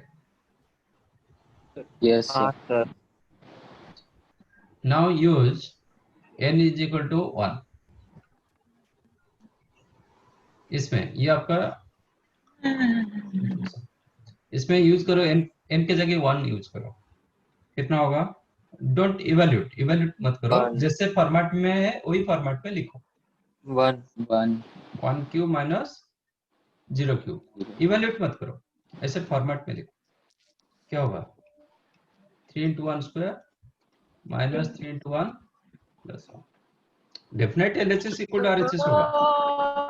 Yes, sir. sir. Now use n is equal to 1। इसमें ये आपका, इसमें यूज करो n के जगह 1 यूज करो। कितना होगा? डोंट इवेल्यूट मत करो, One. जैसे फॉर्मेट में है वही फॉर्मेट में लिखो। 1 1 क्यूब माइनस 0 क्यूब, इवेल्यूट मत करो, ऐसे फॉर्मेट में लिखो। क्या होगा? 3 into 1 square minus 3 into 1 plus 1। Definite LHS equal to RHS होगा।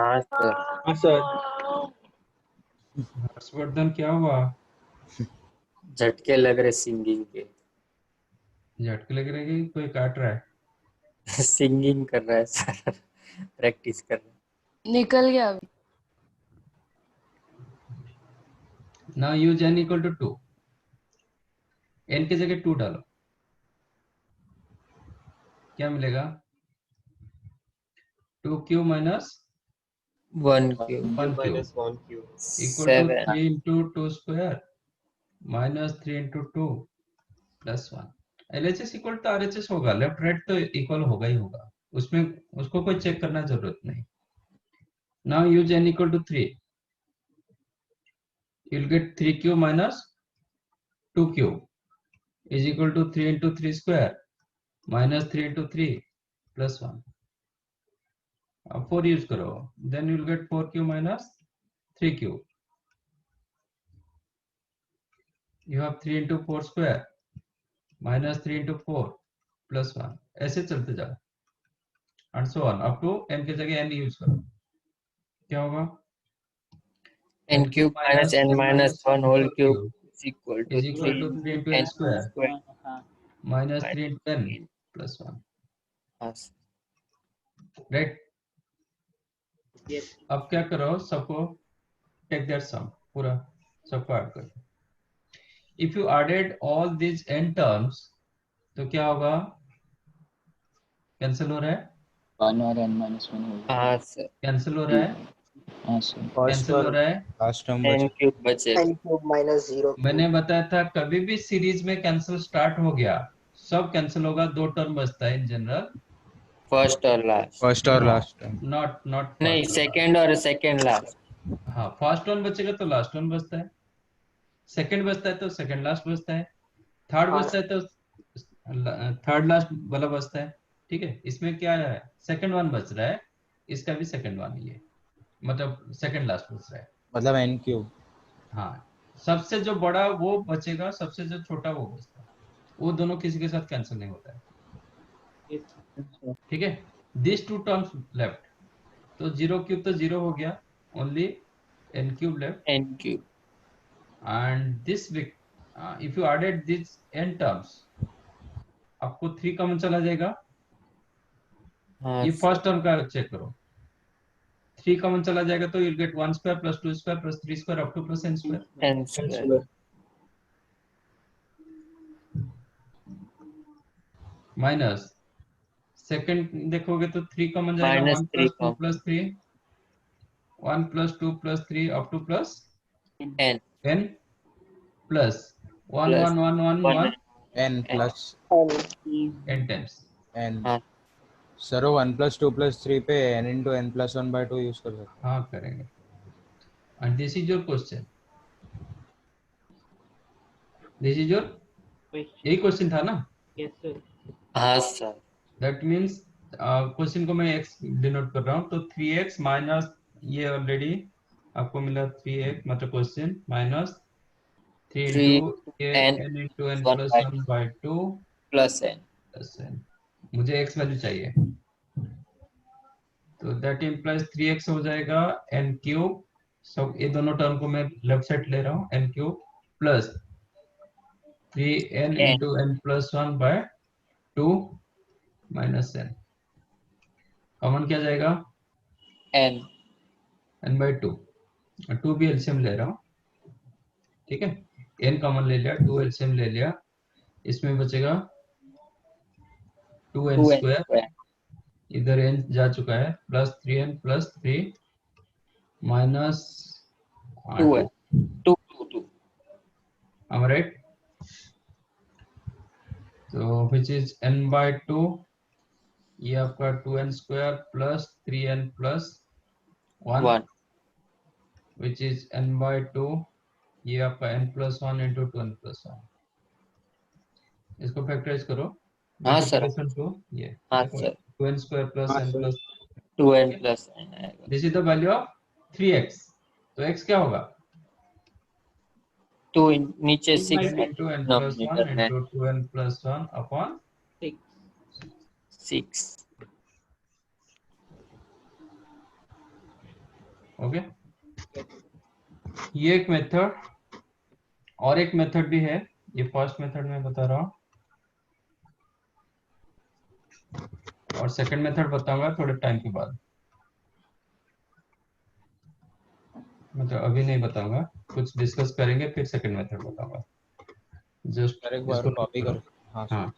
हाँ सर। हाँ सर। हर्षवर्धन क्या हुआ? झटके लग रहे सिंगिंग के। झटके लग रहे कि कोई काट रहा है? सिंगिंग कर रहा है सर, प्रैक्टिस कर रहा है। निकल गया अभी। Now use n equal to 2। n की जगह 2 डालो, क्या मिलेगा? 2 cube minus 1 cube 1 cube minus 1 cube equal to 7 3 into 2 square minus 3 into 2 plus 1। LHS equal to RHS होगा, लेफ्ट राइट तो इक्वल होगा ही होगा, उसमें उसको कोई चेक करना जरूरत नहीं। Now use n equal to 3, you'll get 3 cube minus 2 cube is equal to 3 into 3 square minus 3 into 3 plus 1। अब 4 यूज करो, then you'll get 4 cube minus 3 cube। You have 3 into 4 square minus 3 into 4 plus 1, ऐसे चलते जाओ and so on up to n के जगह n use करो। क्या होगा? n cube minus n minus 1 whole cube is equal to is equal 3 to 3 into n n square square minus 3 into n plus 1, Yes. right? Yes. अब क्या करो, सबको take that some, पूरा सबको ऐड करो। If you added all this n terms तो क्या होगा? कैंसिल हो रहा है, 1 और n minus 1 होगा। हाँ सर। कैंसिल हो रहा है, हाँ सर। कैंसिल हो रहा है। लास्ट टर्म n cube बचे। n cube minus 0 मैंने बताया था कभी भी सीरीज में कैंसिल स्टार्ट हो गया सब कैंसिल होगा, 2 टर्म बचता है इन जनरल, फर्स्ट और लास्ट। फर्स्ट और लास्ट टर्म। नॉट नहीं, सेकंड और सेकंड लास्ट। हाँ, फर्स्ट वन बचेगा तो लास्ट वन बचता है, सेकंड बचता है तो सेकंड लास्ट बचता है, थर्ड बचता है तो थर्ड लास्ट वाला बचता है। ठीक है, इसमें क्या है, सेकंड वन बच रहा है, इसका भी सेकंड वन ही है, मतलब सेकंड लास्ट बच रहा है, मतलब n क्यूब। हाँ, सबसे जो बड़ा वो बचेगा, सबसे जो छोटा वो बचता है, वो दोनों किसी के साथ कैंसिल नहीं होता है। ठीक है, दिस 2 टर्म्स लेफ्ट, तो 0 क्यूब तो 0 हो गया, only n cube left, n cube and this if you added these n terms आपको 3 कॉमन चला जाएगा। हाँ ये सर। फर्स्ट टर्म का चेक करो, 3 कॉमन चला जाएगा तो you'll get 1 square plus 2 square plus 3 square up to plus n square n square minus second देखोगे तो 3 कॉमन जाएगा, minus 1 three plus 2 plus 3, 1 plus 2 plus 3 up to plus N n plus 1 plus 1 1 1 one 1 n plus n times. n। हाँ sir वो 1 plus 2 plus 3 पे n into n plus 1 by 2 use कर सकते हाँ करेंगे। And this is your question, this is your, यही question था ना। Yes, sir. हाँ सर। दैट मीन्स क्वेश्चन को मैं x डिनोट कर रहा हूँ, तो 3x माइनस, ये ऑलरेडी आपको मिला 3x, मतलब क्वेश्चन माइनस 3 थ्री इंटू ये N n into n one plus by 1 by 2 plus N. Plus n। मुझे x वैल्यू चाहिए, तो दैट इम्प्लाइज 3x हो जाएगा n क्यूब, सब ये दोनों टर्म को मैं लेफ्ट साइड ले रहा हूँ, n cube plus 3n N into n plus 1 by 2 minus n। Common क्या जाएगा, एन n बाई 2, 2 भी एलसीएम ले रहा हूँ, ठीक है। n कॉमन ले लिया, 2 एलसीएम ले लिया, इसमें बचेगा 2n two N square, square इधर n जा चुका है, plus 3n plus 3 minus two है 2। Two two two am I right? So which is n by 2, ये आपका 2n square plus 3n plus 1 one. which is n by 2, ये आपका n plus 1 into 2n plus 1। इसको factorise करो, हाँ sir. Multiplication to, ये हाँ देखो sir. 2n square plus n plus, two n plus n आएगा। This is the value of 3x, तो x क्या होगा, टू नीचे 2 by 6 n है इंटू n प्लस 1 डिनोमिनेटर में, into 2n plus 1 upon 6. 6। Okay. ये एक मेथड, और एक मेथड भी है, ये फर्स्ट मेथड में बता रहा हूँ, और सेकंड मेथड बताऊंगा थोड़े टाइम के बाद, मतलब अभी नहीं बताऊंगा, कुछ डिस्कस करेंगे फिर सेकंड मेथड बताऊंगा। जस्ट सर एक बार इसको note कॉपी करो। कर। हाँ हाँ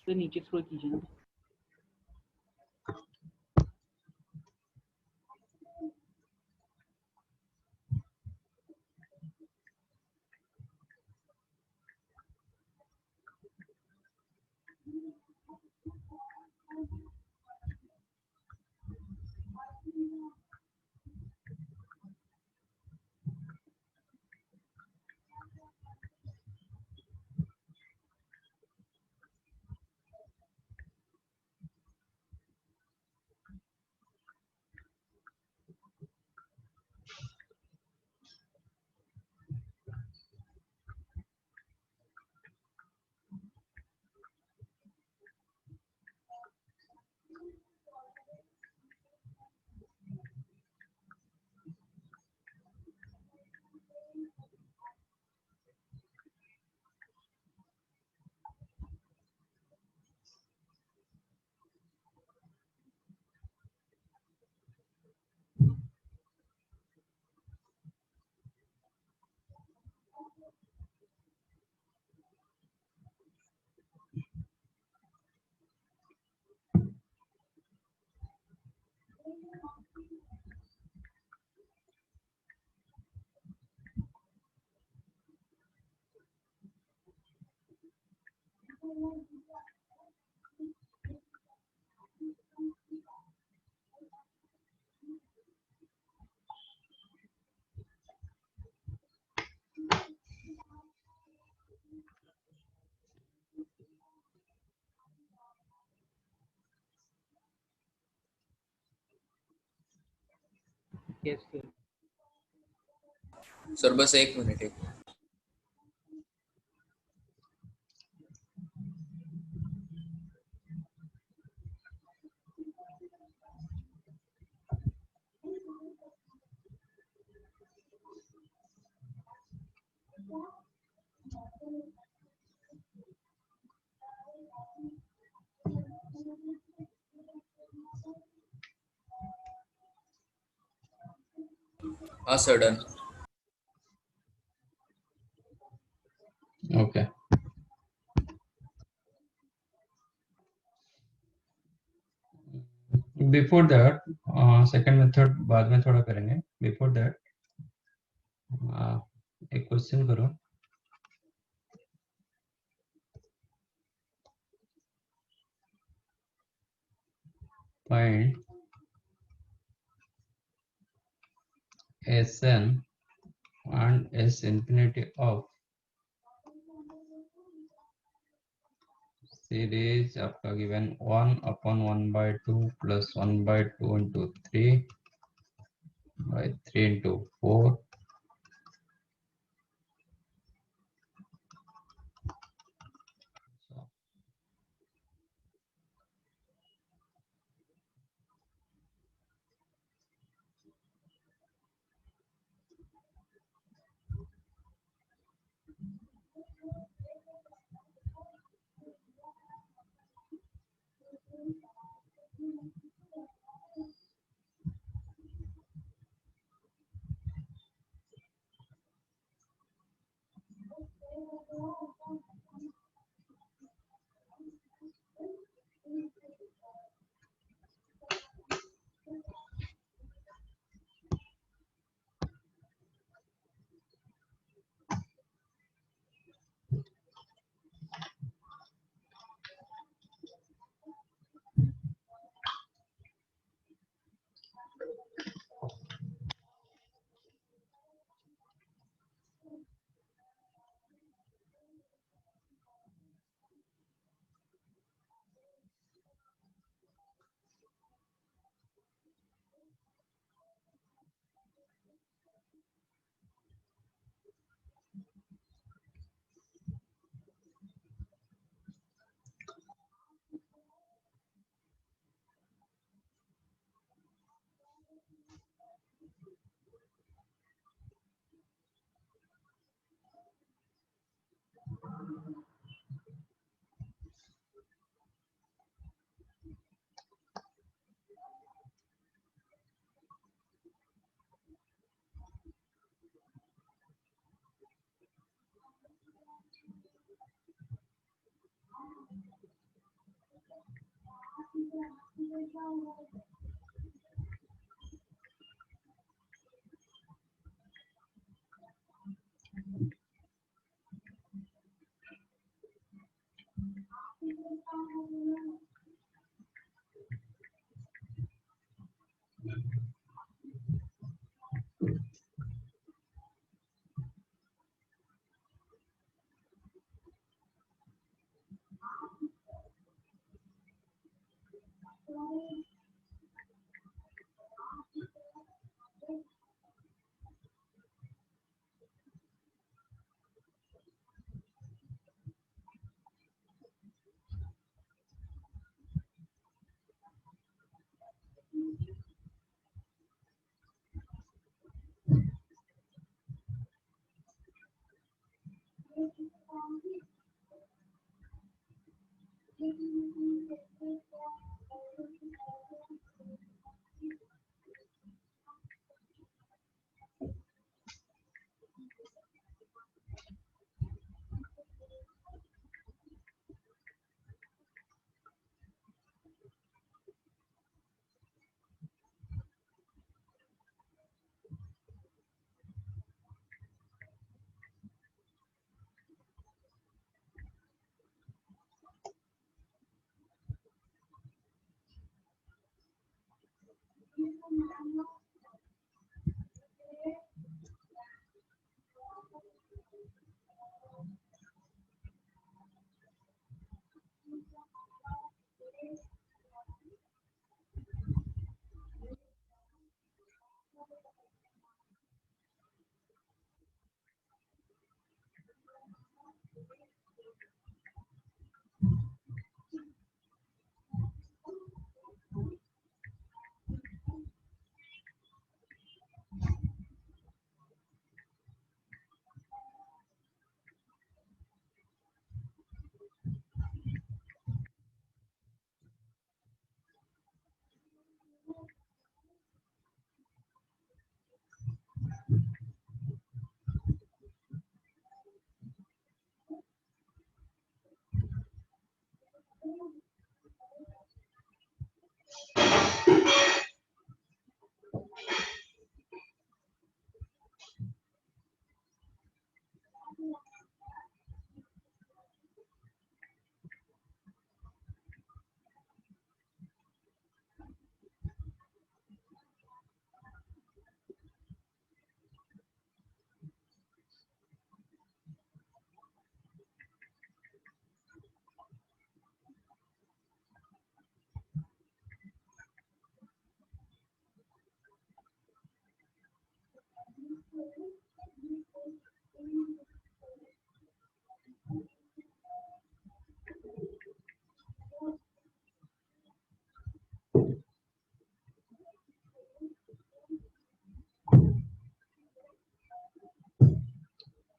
तो नीचे स्क्रॉल कीजिए ना। Yes sir. सर बस एक मिनट एक हाँ sir done okay before that second method बाद में थोड़ा करेंगे बिफोर दैट एक क्वेश्चन करो find Sn and S infinity of series आपका given 1/1/2 plus 1/2 into 3 by 3 into 4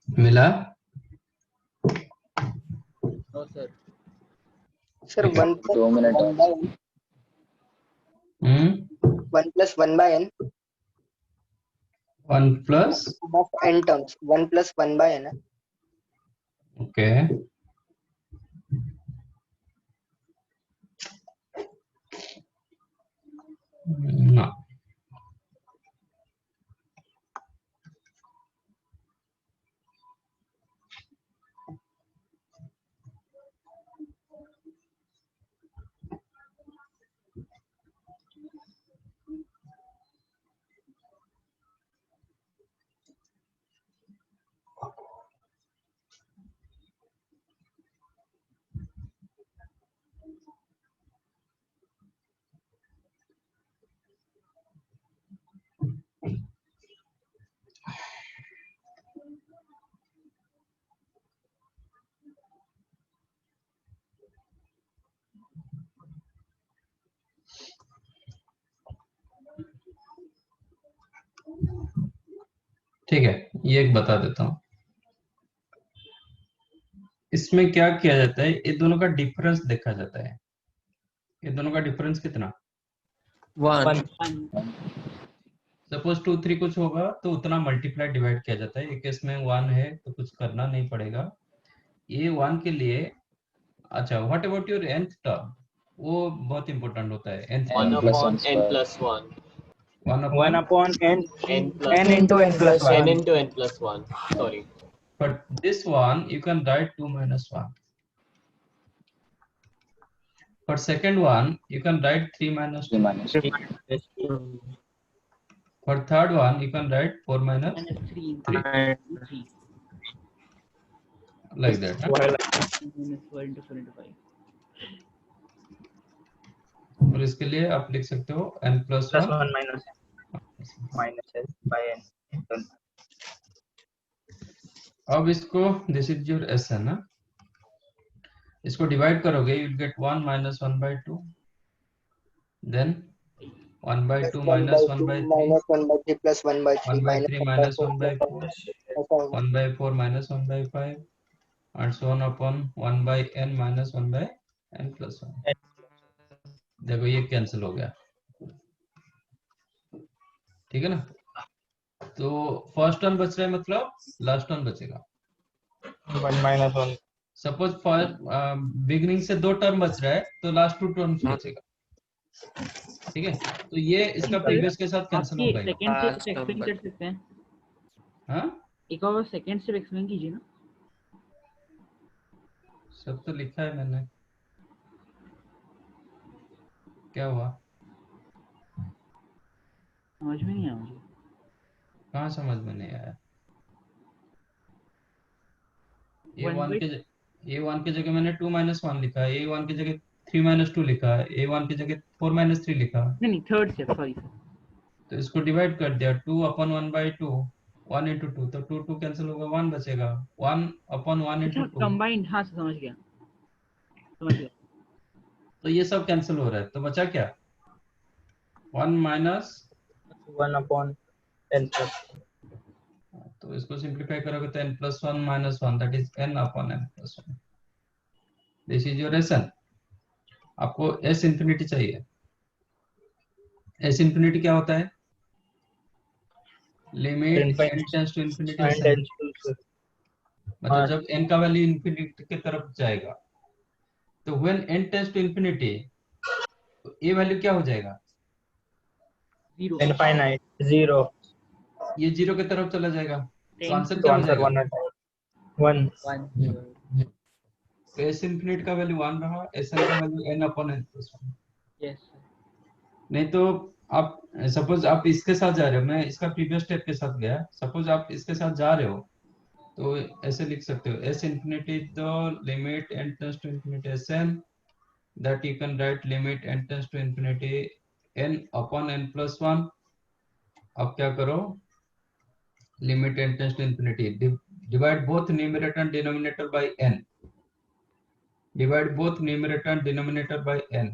मिला? No sir. सर ठीक है। 1 2 मिनट और। 1 plus 1 by n 1 plus of n terms. 1 plus 1 by n. okay. No. ठीक है, ये एक बता देता हूँ। इसमें क्या किया जाता है, ये दोनों का डिफरेंस देखा जाता है। ये दोनों का डिफरेंस कितना? 1। सपोज 2 3 कुछ होगा तो उतना मल्टीप्लाई डिवाइड किया जाता है। एक केस में 1 है तो कुछ करना नहीं पड़ेगा। ये 1 के लिए अच्छा, what about your nth term? वो बहुत इंपॉर्टेंट होता है n One n plus upon n n square. plus one. 1 1 upon upon n N plus n into n plus n 1. into n plus one. Sorry. but this one you can write 2 minus 1. For second one you can write 3 minus 3 2. minus 2. For third one you can write 4 minus minus 3 into 3 like that, huh? While minus 4 into 4 into 5. और इसके लिए आप लिख सकते हो n plus plus 1 1 minus n by n into n. अब इसको this is your s है ना, इसको डिवाइड करोगे you will get 1 minus 1 by 2, then 1 by 2 1 by minus 1 2 by 3, minus 1 by 3 plus 1 by 3 1 by minus 3 1 by minus 4 1 by plus 4, 1 by 4 minus 1 by 5, and so on upon 1 by n minus 1 by n plus 1. देखो ये cancel हो गया, ठीक है ना। तो first term बच रहा है, मतलब लास्ट टर्म बचेगा। 1 minus 1. सपोज बिगिनिंग से 2 टर्म बच रहा है तो लास्ट 2 टर्म्स बचेगा, ठीक है। तो ये इसका प्रीवियस के साथ कैंसिल आपकी हो एक गया। सेकंड से एक्सप्लेन कर सकते हैं? हाँ, एक और सेकंड से एक्सप्लेन कीजिए ना। सब तो लिखा है मैंने, क्या हुआ? समझ में नहीं आया मुझे। कहाँ समझ में नहीं आया? A1 की जगह मैंने 2 minus 1 लिखा है, A1 की जगह 3 minus 2 लिखा है, A1 की जगह 4 minus 3 लिखा है। नहीं थर्ड स्टेप, सॉरी सर। तो इसको डिवाइड कर दिया, 2 upon 1 by 2, 1 into 2, तो 2 2 कैंसिल होगा, 1 बचेगा, 1 upon 1 into 2। कंबाइंड, हाँ समझ गया, समझ गया। तो ये सब कैंसिल हो रहा है, तो बचा क्या? 1 minus 1 upon n plus. तो इसको सिंप्लीफाई करोगे तो n plus 1 minus 1, that is n upon n plus 1. This is your SN। आपको S इंफिनिटी चाहिए। S इंफिनिटी क्या होता है? Limit n tends to infinity SN। मतलब जब n का वैल्यू इंफिनिटी की तरफ जाएगा, तो when n tends to infinity, तो ये वैल्यू क्या हो जाएगा? Infinite 0. ये 0 की तरफ चला जाएगा, तो आंसर तो क्या हो आंसर जाएगा? 1. तो S इंफिनिटी का वैल्यू 1 रहा, SN का value n upon n plus 1। Yes. नहीं तो आप सपोज आप इसके साथ जा रहे हो, मैं इसका प्रीवियस स्टेप के साथ गया, सपोज आप इसके साथ जा रहे हो तो ऐसे लिख सकते हो, S infinity the limit n tends to infinity SN, that you can write limit n tends to infinity n upon n plus 1। अब क्या करो, limit n tends to infinity, divide both numerator and denominator by n, divide both numerator and denominator by n,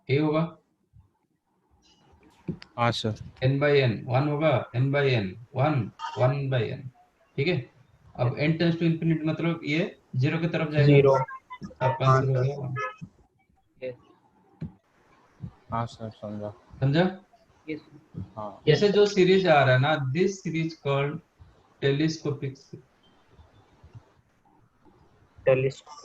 ये होगा हाँ sir. n by n 1 होगा, n by n 1 by n, ठीक है। अब n टेंस टू इंफिनिटी मतलब ये 0 की तरफ जाएगा, 0. आपका आंसर हो गया 1। हाँ सर, समझा। समझा? यस। हाँ। जैसे जो सीरीज आ रहा है ना, this series called telescopic telescope.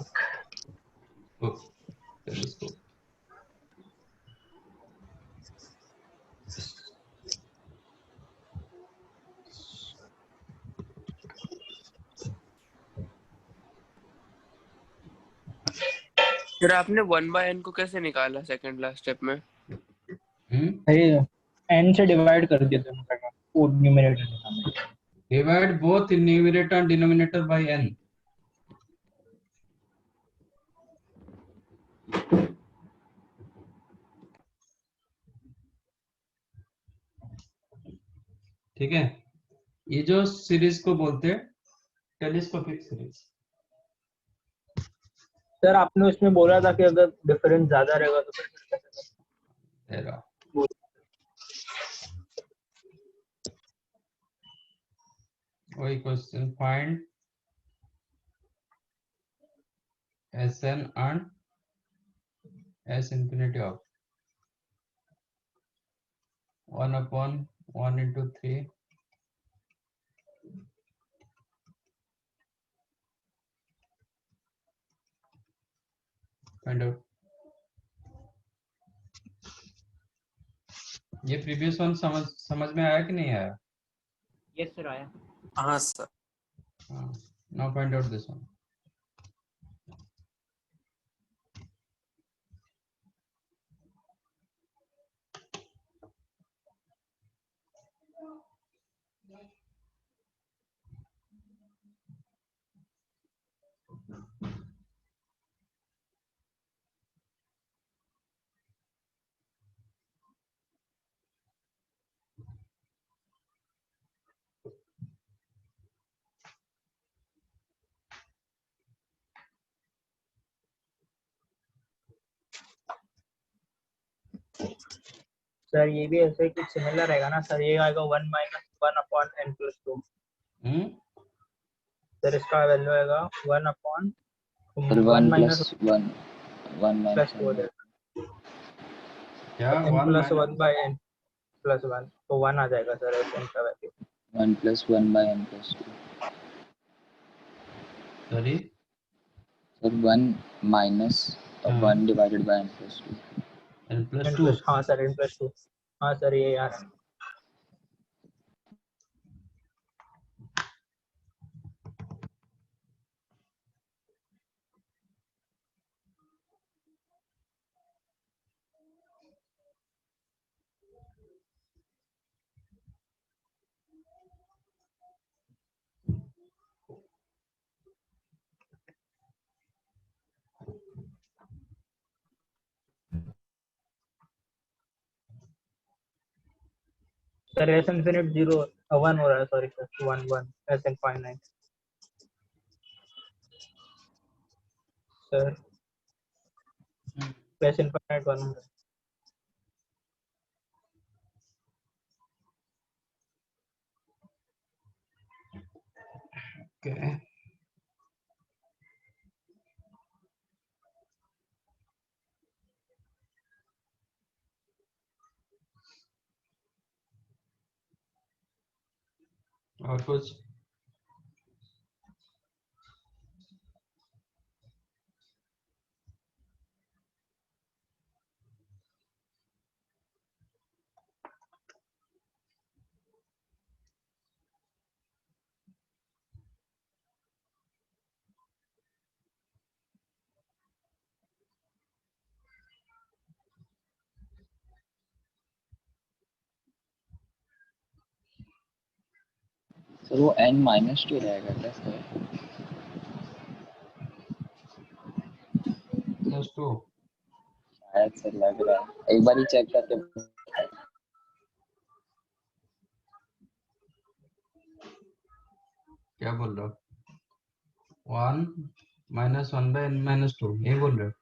फिर आपने 1/n को कैसे निकाला सेकंड लास्ट स्टेप में? n से डिवाइड कर दिया दोनों का, वो न्यूमरेटर के सामने। Divide both numerator and denominator by n। ठीक है, ये जो सीरीज को बोलते हैं टेलीस्कोपिक सीरीज। सर आपने उसमें बोला था कि अगर डिफरेंस ज्यादा रहेगा तो फिर कैसे रहेगा? वही question, find SN and S infinity of 1 upon 1 into 3 find out ये प्रीवियस वन समझ में आया कि नहीं आया? यस सर आया। हाँ sir. Now find out this one. Sir ये भी ऐसे कुछ सिमिलर रहेगा ना सर, ये आएगा 1 minus 1 upon n plus 2। Sir इसका वैल्यू आएगा 1 अपॉन फिर 1 माइनस प्लस 1 प्लस 2 हो जाएगा, क्या n 1 plus minus 1 by n plus 1, तो 1 आ जाएगा सर n का value. 1 plus 1 by n plus 2। Sorry sir 1 minus 1 divided by n plus 2। n plus n 2। Plus, हाँ सर n प्लस 2, हाँ सर ये यार। सर s infinite 0 1 हो रहा है, sorry sir 1 1 s infinite sir s infinite 1 हो रहा है। ओके और कुछ? सर वो n माइनस 2 रहेगा क्या सर? प्लस 2 शायद सर लग रहा है, एक बार ही चेक करके। क्या बोल रहे हो? 1 माइनस 1 बाय n माइनस 2 ये बोल रहे हो?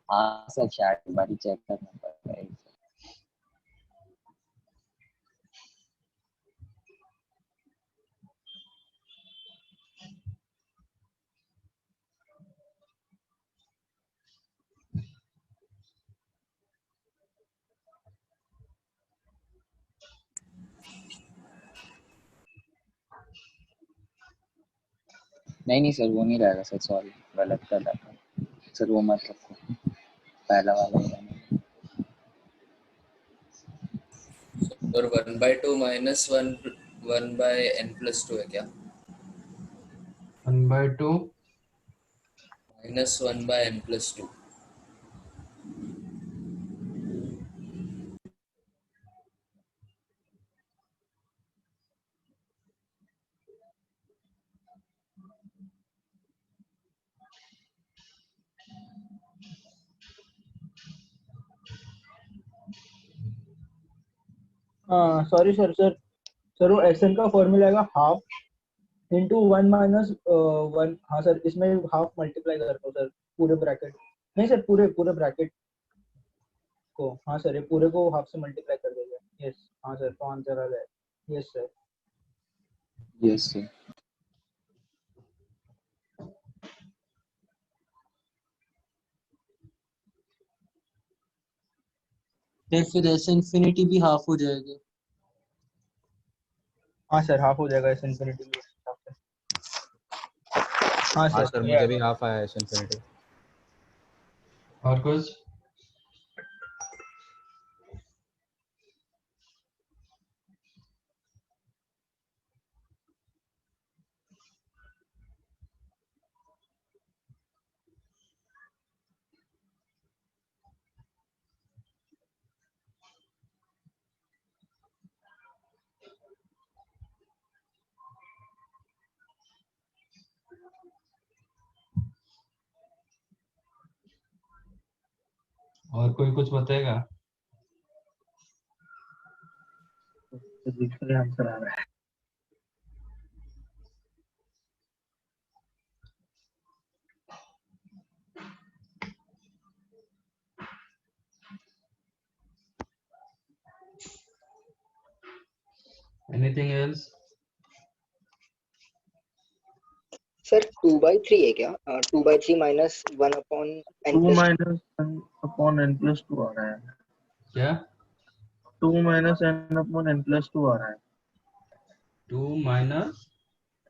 हाँ सर शायद एक बार ही चेक करना पड़ता है। नहीं सर वो नहीं रहेगा सर, सॉरी गलत कर रहा था सर, वो मत रखो, पहला वाला ही रहना। और 1/2 माइनस 1 बाय n प्लस 2 है क्या? 1/2 माइनस 1 बाय n प्लस 2। हाँ सॉरी सर सर वो sn का फॉर्मूला आएगा हाफ इंटू 1 माइनस 1। हाँ सर इसमें हाफ मल्टीप्लाई करता हूँ सर पूरे ब्रैकेट, नहीं सर पूरे पूरे ब्रैकेट को, हाँ सर ये पूरे को हाफ से मल्टीप्लाई कर देगा। यस हाँ सर तो आंसर आ जाएगा। Yes sir. Yes sir. फिर एस इन्फिनिटी भी हाफ हो जाएगा। हाँ सर हाफ हो जाएगा एस इन्फिनिटी भी। हाँ हाँ सर सर मुझे भी हाफ आया एस इन्फिनिटी। और कुछ? और कोई कुछ बताएगा? फिजिक्स का आंसर आ रहा है। Anything else? सर 2/3 है क्या? 2/3 minus 1/n 2 plus minus n upon n plus 2 आ रहा है। क्या? 2 minus n upon n plus 2 आ रहा है। 2 minus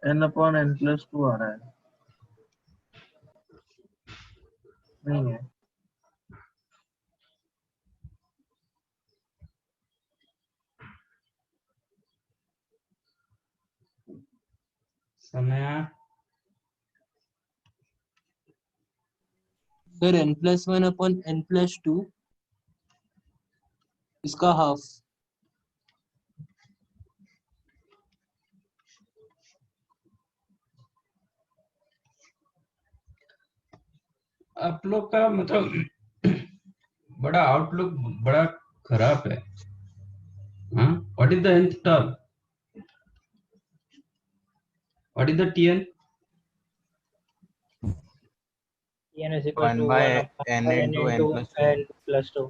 n upon n plus 2 आ रहा है। नहीं है। समय सर n+1 अपॉन n+2 इसका हाफ। आप लोग का मतलब बड़ा आउटलुक बड़ा खराब है। हाँ, what is the nth term? What is the tn? Tn is equal 1 to by 1 upon n n into n into plus 2. n plus 2.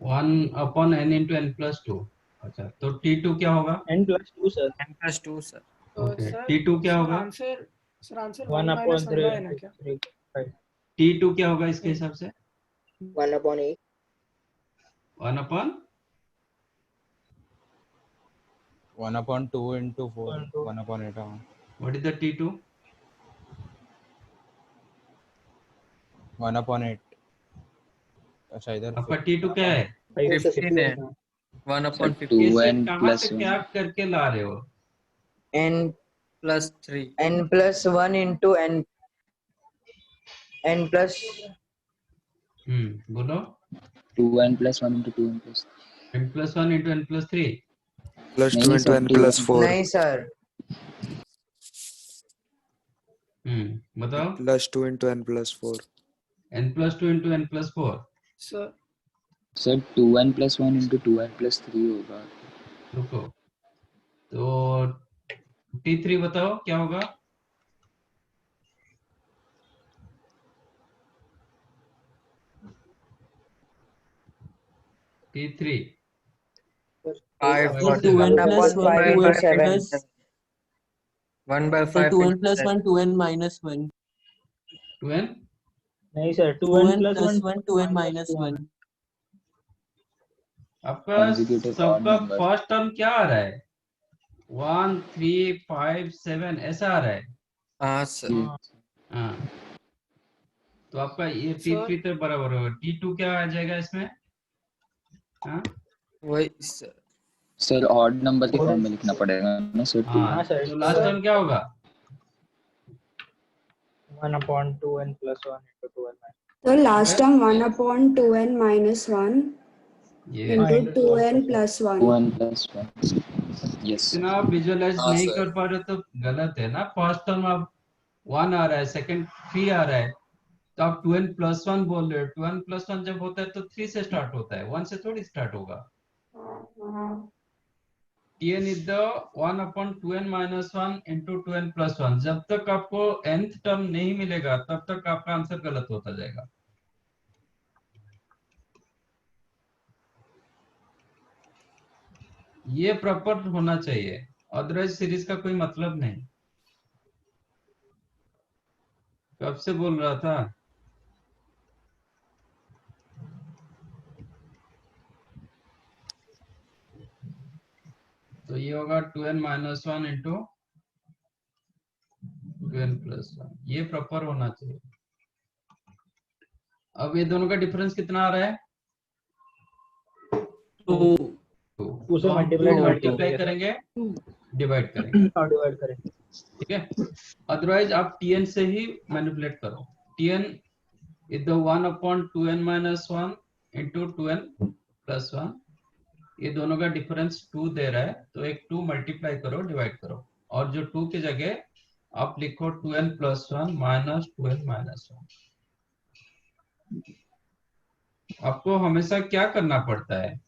1 upon n into n plus 2। अच्छा, तो t2 क्या होगा? n plus 2 sir. n+2 sir. Okay, t2 क्या होगा? Answer 1 1 upon minus 1 3 by n है into क्या? 3 5. t2 क्या होगा इसके हिसाब से? 1/8 1 upon 1 upon 2 into 4. 1 upon 8. what is the t2? 1 upon 8. अच्छा इधर आपका t2 क्या है? 15 है। 1 सर upon 15 इसे 2n कहाँ प्लस से 1 क्या करके ला रहे हो? n plus 3 n plus 1 into n plus बोलो। 2n plus 1 into 2n plus n plus 1 into n plus 3। Plus नहीं 2 नहीं इंटू सर n 2 प्लस 4 नहीं सर बताओ। Plus 2 into n plus 4 n plus 2 into n plus 4। Sir sir 2n plus 1 into 2n plus 3 होगा। रुको, तो t3 बताओ क्या होगा? t3 5 सर और 2n 1 plus upon 1 5 into 7 plus 1 by sir 5 2n into plus 7 1 2n minus 1 2n नहीं sir 2n 2n plus plus 1 1 2n minus 1 आपका Consecutive odd सबका numbers। फर्स्ट टर्म क्या आ रहा है? 1 3 5 7 ऐसा आ रहा है। हाँ सर। हाँ, तो आपका ये सर t3 तो बराबर होगा। t2 क्या आ जाएगा इसमें? हाँ वही सर। सर ऑड नंबर के फॉर्म में लिखना पड़ेगा ना सर 2। हाँ, sir, तो लास्ट टर्म क्या होगा? 1 upon 2n plus 1 into 2n minus. So last term 1 upon 2n minus 1 ये into into 2n plus 1. 2n plus 1 yes इतना आप विजुअलाइज हाँ नहीं सर। कर पा रहे तो गलत है ना। फर्स्ट टर्म आप 1 आ रहा है, सेकंड 3 आ रहा है, तो आप 2n plus 1 बोल रहे हो। 2n plus 1 जब होता है तो 3 से स्टार्ट होता है, 1 से थोड़ी स्टार्ट होगा। tn is the 1 upon 2n minus 1 into 2n plus 1। जब तक आपको nth टर्म नहीं मिलेगा तब तक आपका आंसर गलत होता जाएगा। ये प्रॉपर होना चाहिए, अदरवाइज सीरीज का कोई मतलब नहीं। कब से बोल रहा था? तो ये होगा 2n minus 1 into 2n plus 1। ये प्रॉपर होना चाहिए। अब ये दोनों का डिफरेंस कितना आ रहा है? 2 तो से हम 2 मल्टीप्लाई मल्टीप्लाई करेंगे, डिवाइड करेंगे, और डिवाइड करेंगे। ठीक है। अदरवाइज आप tn से ही मैनिपुलेट करो। tn is the 1 upon 2n minus 1 into 2n plus 1। ये दोनों का डिफरेंस 2 दे रहा है, तो एक 2 मल्टीप्लाई करो, डिवाइड करो, और जो 2 की जगह आप लिखो 2n plus 1 minus 2n minus 1। आपको हमेशा क्या करना पड़ता है,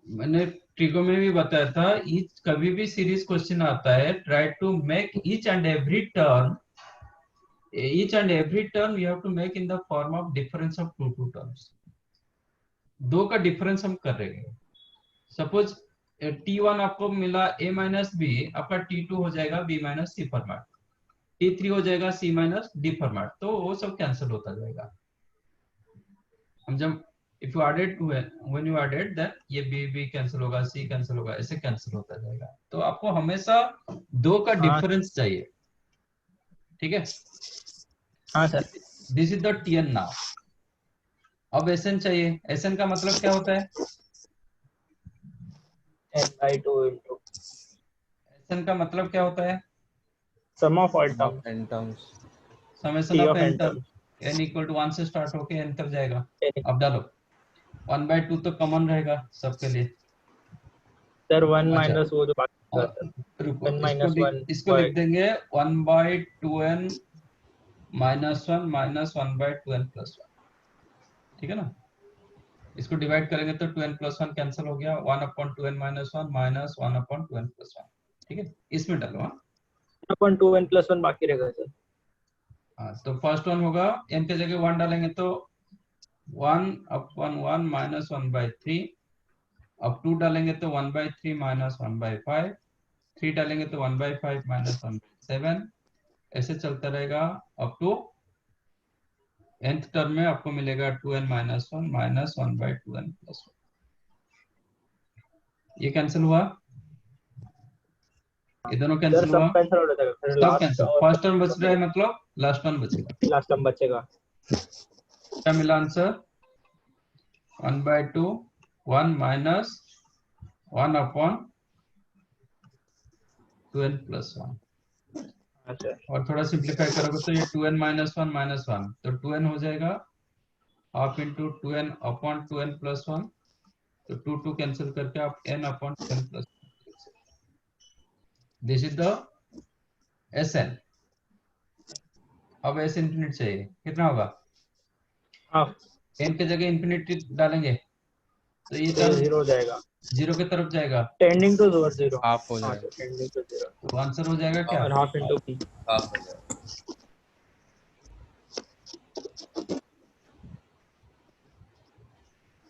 मैंने ट्रिको में भी बताया था, ईच कभी भी सीरीज क्वेश्चन आता है, try to make each and every term you have to make in the form of difference of two terms. दो का डिफरेंस हम कर रहे हैं। सपोज T1 आपको मिला a माइनस बी, आपका T2 हो जाएगा b माइनस सी फॉर्मेट, T3 हो जाएगा c माइनस डी फॉर्मेट, तो वो सब कैंसिल होता जाएगा। हम जब if you added when you added then ये b कैंसिल होगा, c कैंसिल होगा, ऐसे कैंसिल होता जाएगा। तो आपको हमेशा दो का डिफरेंस चाहिए, ठीक है। हाँ sir. This is the Tn now. अब Sn चाहिए। Sn का मतलब क्या होता है? n/2 into Sn का मतलब क्या होता है? sum of all Sum of terms, n terms. Summation T of of n n term, terms. n equal to 1 से स्टार्ट होके n तक जाएगा। N- अब डालो 1/2 तो कॉमन रहेगा सबके लिए। सर 1 अच्छा, माइनस वो जो बाकी का और सर रुको, 1 minus 1 इसको लिख देंगे 1/2n minus 1 minus 1/2n plus 1, ठीक है ना। इसको डिवाइड करेंगे तो 2n प्लस 1 कैंसिल हो गया, 1/2n minus 1 minus 1/2n plus 1, ठीक है। इसमें डालो। हाँ 1/2n plus 1 बाकी रहेगा सर। हाँ, तो फर्स्ट वन होगा, n के जगह 1 डालेंगे तो 1/1 माइनस 1/3, अब 2 डालेंगे तो 1/3 माइनस 1/5, 3 डालेंगे तो 1/5 माइनस 1/7, ऐसे चलता रहेगा अप टू nth टर्म में आपको मिलेगा 2n minus 1 minus 1/2n plus 1। ये कैंसिल हुआ, ये दोनों सर कैंसिल सब हुआ, कैंसिल हो जाएगा, फिर सब लास्ट कैंसिल। और फर्स्ट टर्म बच रहा है मतलब लास्ट वन बचेगा। लास्ट टर्म बचेगा। क्या मिला आंसर? 1/2 1 minus 1/2n plus 1। हाँ सर। और थोड़ा सिंप्लीफाई करोगे तो ये 2n माइनस 1 माइनस 1, तो 2n हो जाएगा half into 2n upon 2n plus 1, तो 2 कैंसिल करके आप n upon 2n plus 1। This is the Sn। अब S इंफिनिट चाहिए, कितना होगा? हाफ, n के जगह इंफिनिटी डालेंगे तो ये तो टर्म 0 हो जाएगा, जीरो की तरफ जाएगा, टेंडिंग टू 0। हाफ हो हाँ जाएगा। सर, टेंडिंग टू 0 तो आंसर हो जाएगा क्या? और हाफ इंटू p। हाफ हो जाएगा।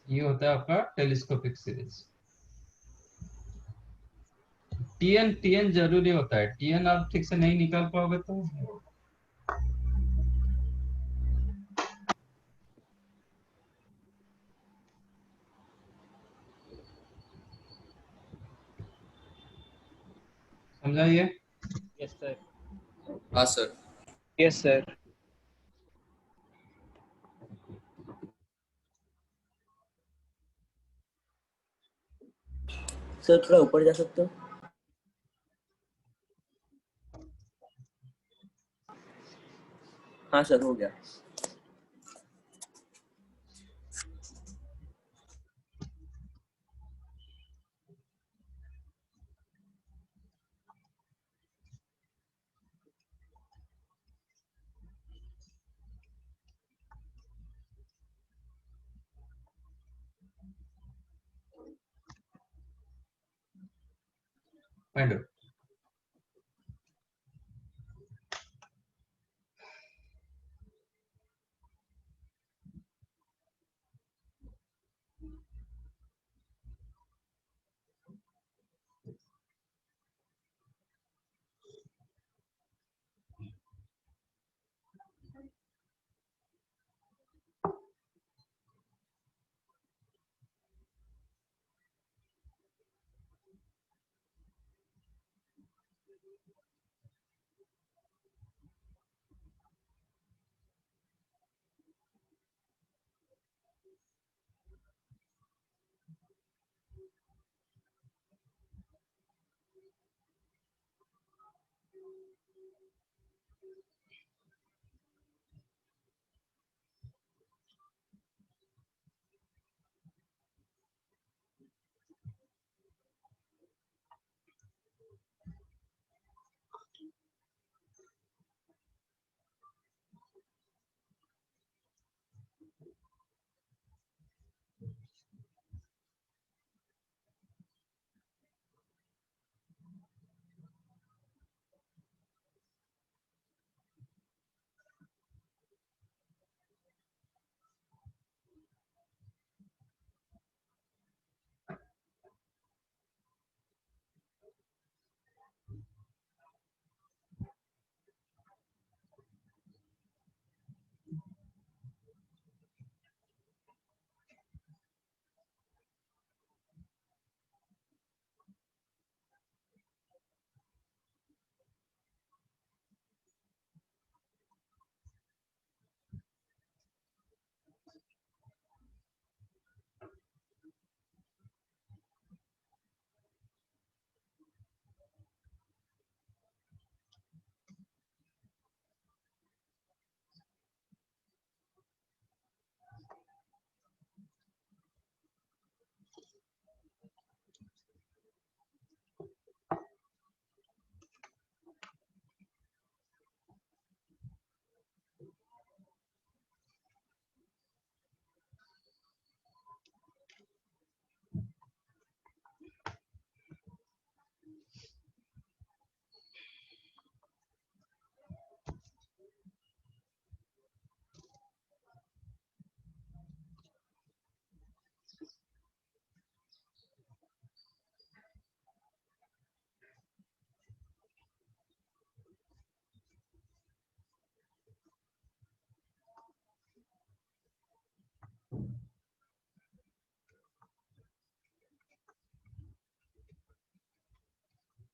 ये होता है आपका टेलीस्कोपिक सीरीज। टीएन जरूरी होता है, टीएन आप ठीक से नहीं निकाल पाओगे तो समझाइए। Yes sir. हाँ सर। Yes sir. सर थोड़ा ऊपर जा सकते हो? हाँ सर हो गया। Find out.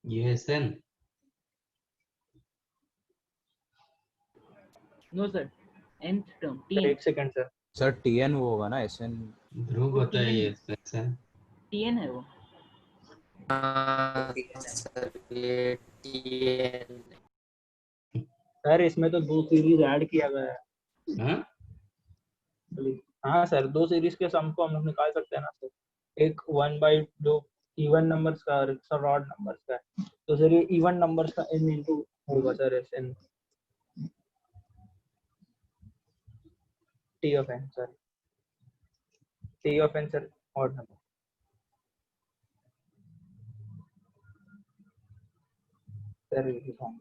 ये SN no sir, nth term sir tn. एक सेकंड सर. सर TN वो होगा ना SN. ध्रुव वो बताइए tn SN tn है वो. हाँ सर ये TN सर इसमें तो दो सीरीज ऐड किया गया है. हाँ हाँ सर, दो सीरीज के सम को हम लोग निकाल सकते हैं ना सर. एक 1/2 इवन नंबर्स का और एक ऑड नंबर्स का है. तो सर ये इवन नंबर्स का n इंटू होगा sir n t of n sir. T of n sir odd number. Sir ये form.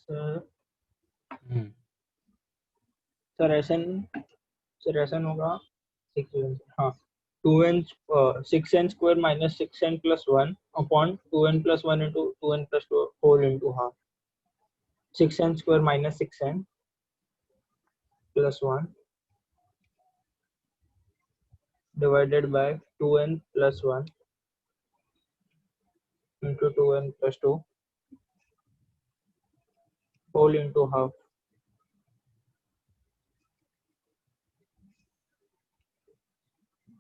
Sir sir s n होगा 6. हाँ 2n 6n square minus 6n plus 1 upon 2n plus 1 into 2n plus 2 whole into half. 6n square minus 6n plus 1 divided by 2n plus 1 into 2n plus 2 whole into half.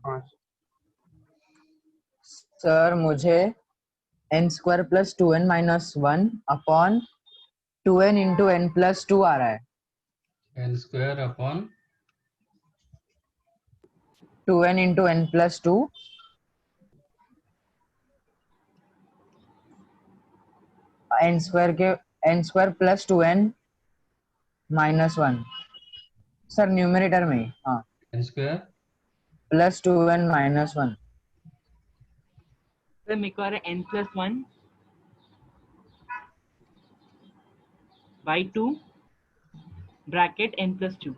हाँ sir मुझे n square plus 2n minus 1 upon 2n into n plus 2 आ रहा है. n square upon 2n into n plus 2 n square के n square plus 2n minus 1 sir numerator में ही. हाँ n square plus 2n minus 1. Sir मेरे को आ रहा है n plus 1 by 2 bracket n plus 2.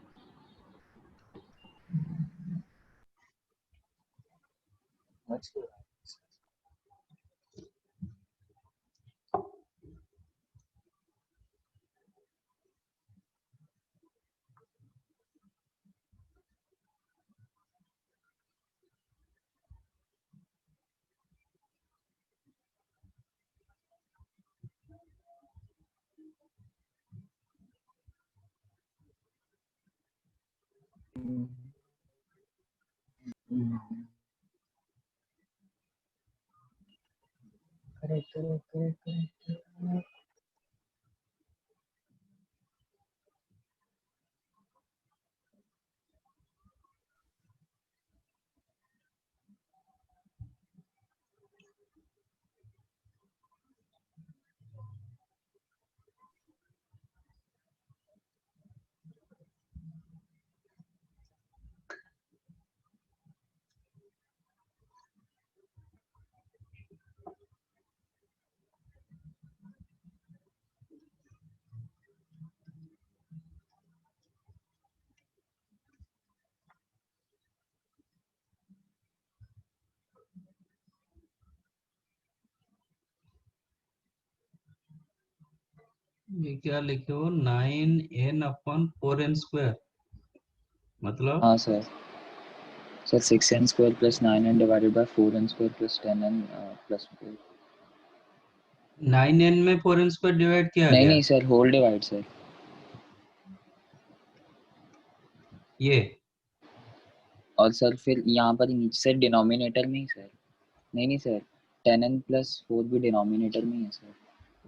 ये क्या लिखे हो 9n/4n² मतलब हाँ sir, sir 6n² + 9n divided by 4n² + 10n plus 4। 9n में 4n² डिवाइड किया नहीं गया नहीं सर, होल डिवाइड सर। ये और सर फिर यहाँ पर नीचे से डिनोमिनेटर में ही सर, नहीं नहीं सर, 10n + 4 भी डिनोमिनेटर में ही है सर।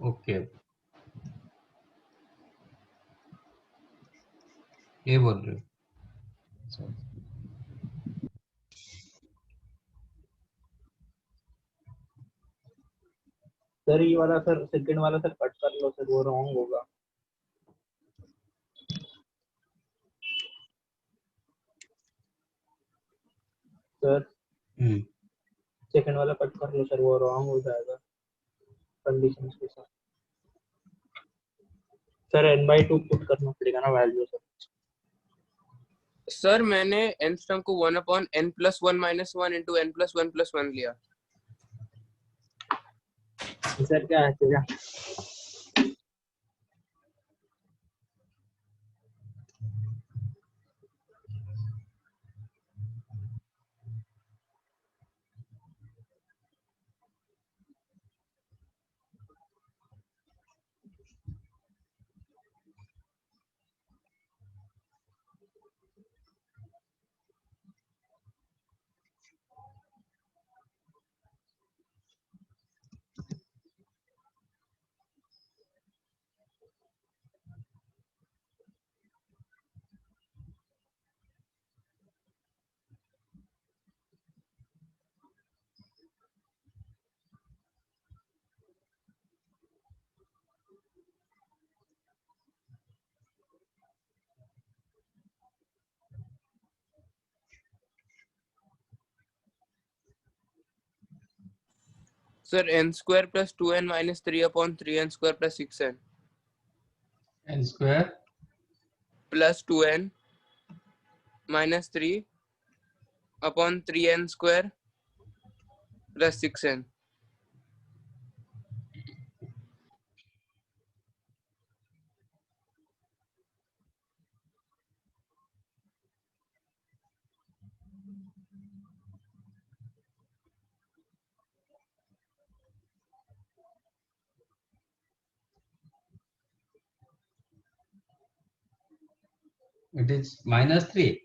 ओके ये बोल रहे हो सर सर ये वाला सर सेकंड वाला सर कट कर लो सर, वो रॉन्ग होगा। सर सेकंड वाला कट कर लो सर, वो रॉन्ग हो जाएगा कंडीशंस के साथ। सर n/2 पुट करना पड़ेगा ना वैल्यू सर। सर मैंने nth टर्म को 1/n+1 - 1 into n+1 + 1 लिया। सर क्या है क्या? Sir n² + 2n - 3/3n² + 6n n² + 2n - 3/3n² + 6n। it is -3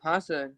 हाँ सर।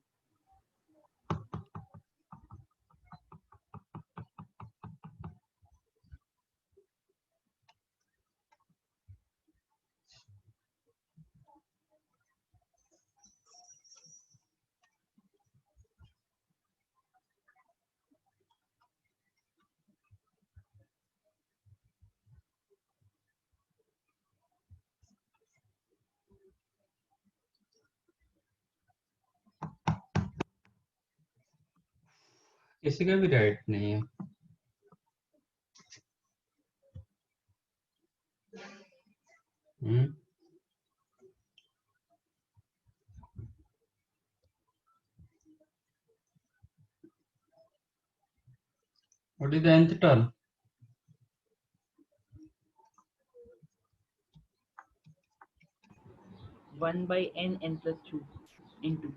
किसी का भी राइट नहीं है हम्म what is the nth term 1/n+2 into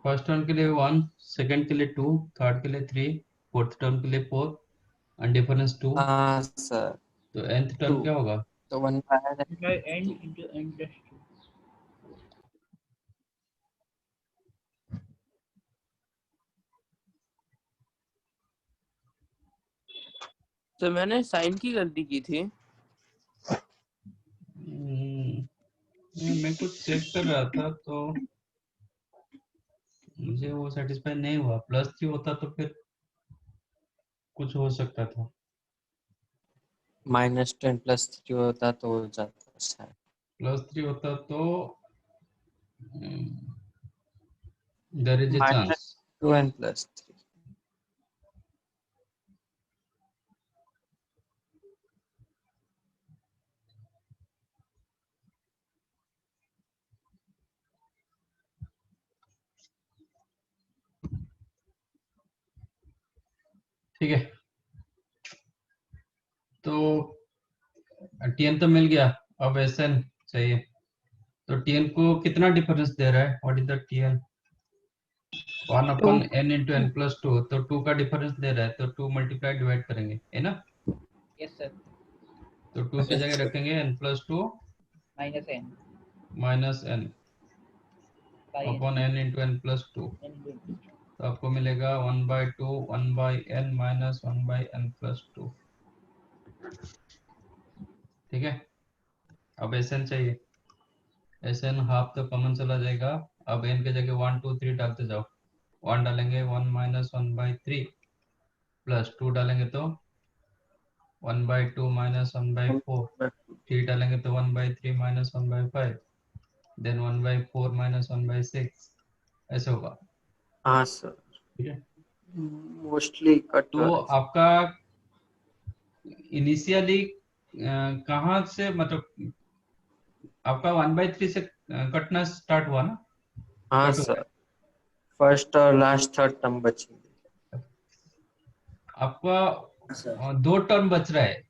first term के लिए 1 सेकंड के लिए 2 थर्ड के लिए 3 फोर्थ टर्म के लिए 4 and difference 2 हाँ सर, तो nth टर्म 2 क्या होगा तो 1/n by n into n+2. तो मैंने साइन की गलती की थी। मैं कुछ चेक कर रहा था तो मुझे वो सेटिस्फाई नहीं हुआ +3 होता तो फिर कुछ हो सकता था -10 + 3 होता तो हो जाता शायद। +3 होता तो there is a chance -2n + 3। ठीक है, तो Tn तो मिल गया, अब Sn चाहिए। तो Tn को कितना डिफरेंस दे रहा है? What is the Tn? 1 upon n into n plus 2, तो 2 का डिफरेंस दे रहा है, तो 2 मल्टीप्लाई डिवाइड करेंगे, है ना? Yes sir. तो 2 की जगह रखेंगे n plus 2 minus n n upon n into n plus 2, तो आपको मिलेगा 1/2 1/n minus 1/n plus 2। ठीक है, अब Sn चाहिए। Sn हाफ तो कॉमन चला जाएगा, अब n के जगह 1 2 3 डालते जाओ। 1 डालेंगे 1 minus 1/3 प्लस 2 डालेंगे तो 1/2 minus 1/4, 3 डालेंगे तो 1/3 minus 1/5, देन 1/4 minus 1/6, ऐसे होगा। हाँ सर, ठीक है, मोस्टली कट। तो आपका इनिशियली कहाँ से, मतलब आपका 1/3 से कटना स्टार्ट हुआ ना? हाँ कट हुआ सर, फर्स्ट और लास्ट थर्ड टर्म बचेंगे। आपका 2 टर्म बच रहा है,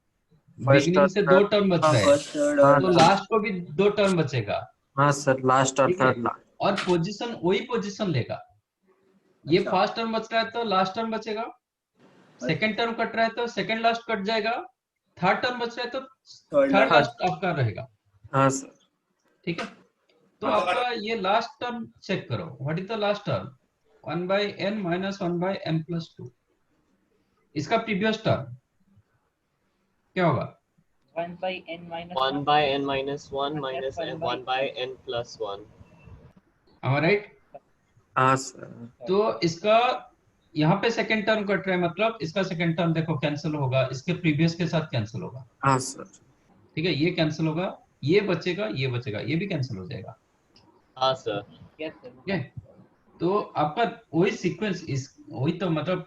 फर्स्ट बिगिनिंग और से 2 टर्म बच रहा है, तो थर्ड। लास्ट को भी 2 टर्म बचेगा। हाँ सर, लास्ट और ठीक है, थर्ड लास्ट। और पोजीशन वही पोजीशन लेगा। ये फर्स्ट टर्म बच रहा है तो लास्ट टर्म बचेगा, सेकंड टर्म कट रहा है तो सेकंड लास्ट कट जाएगा, थर्ड टर्म बच रहा है तो थर्ड लास्ट आपका रहेगा। हाँ सर। ठीक है, तो आपका ये लास्ट टर्म चेक करो, what is the last term? 1/n minus 1/n plus 2। इसका प्रीवियस टर्म क्या होगा? 1/n minus 1 minus 1/n plus 1। am I right? हाँ सर। तो इसका यहाँ पे सेकंड टर्म कट रहा है, मतलब इसका सेकंड टर्म देखो कैंसिल होगा, इसके प्रीवियस के साथ कैंसिल होगा। हाँ सर। ठीक है, ये कैंसिल होगा, ये बचेगा, ये बचेगा, ये भी कैंसिल हो जाएगा। हाँ सर। ठीक है, तो आपका वही सीक्वेंस, इस वही तो मतलब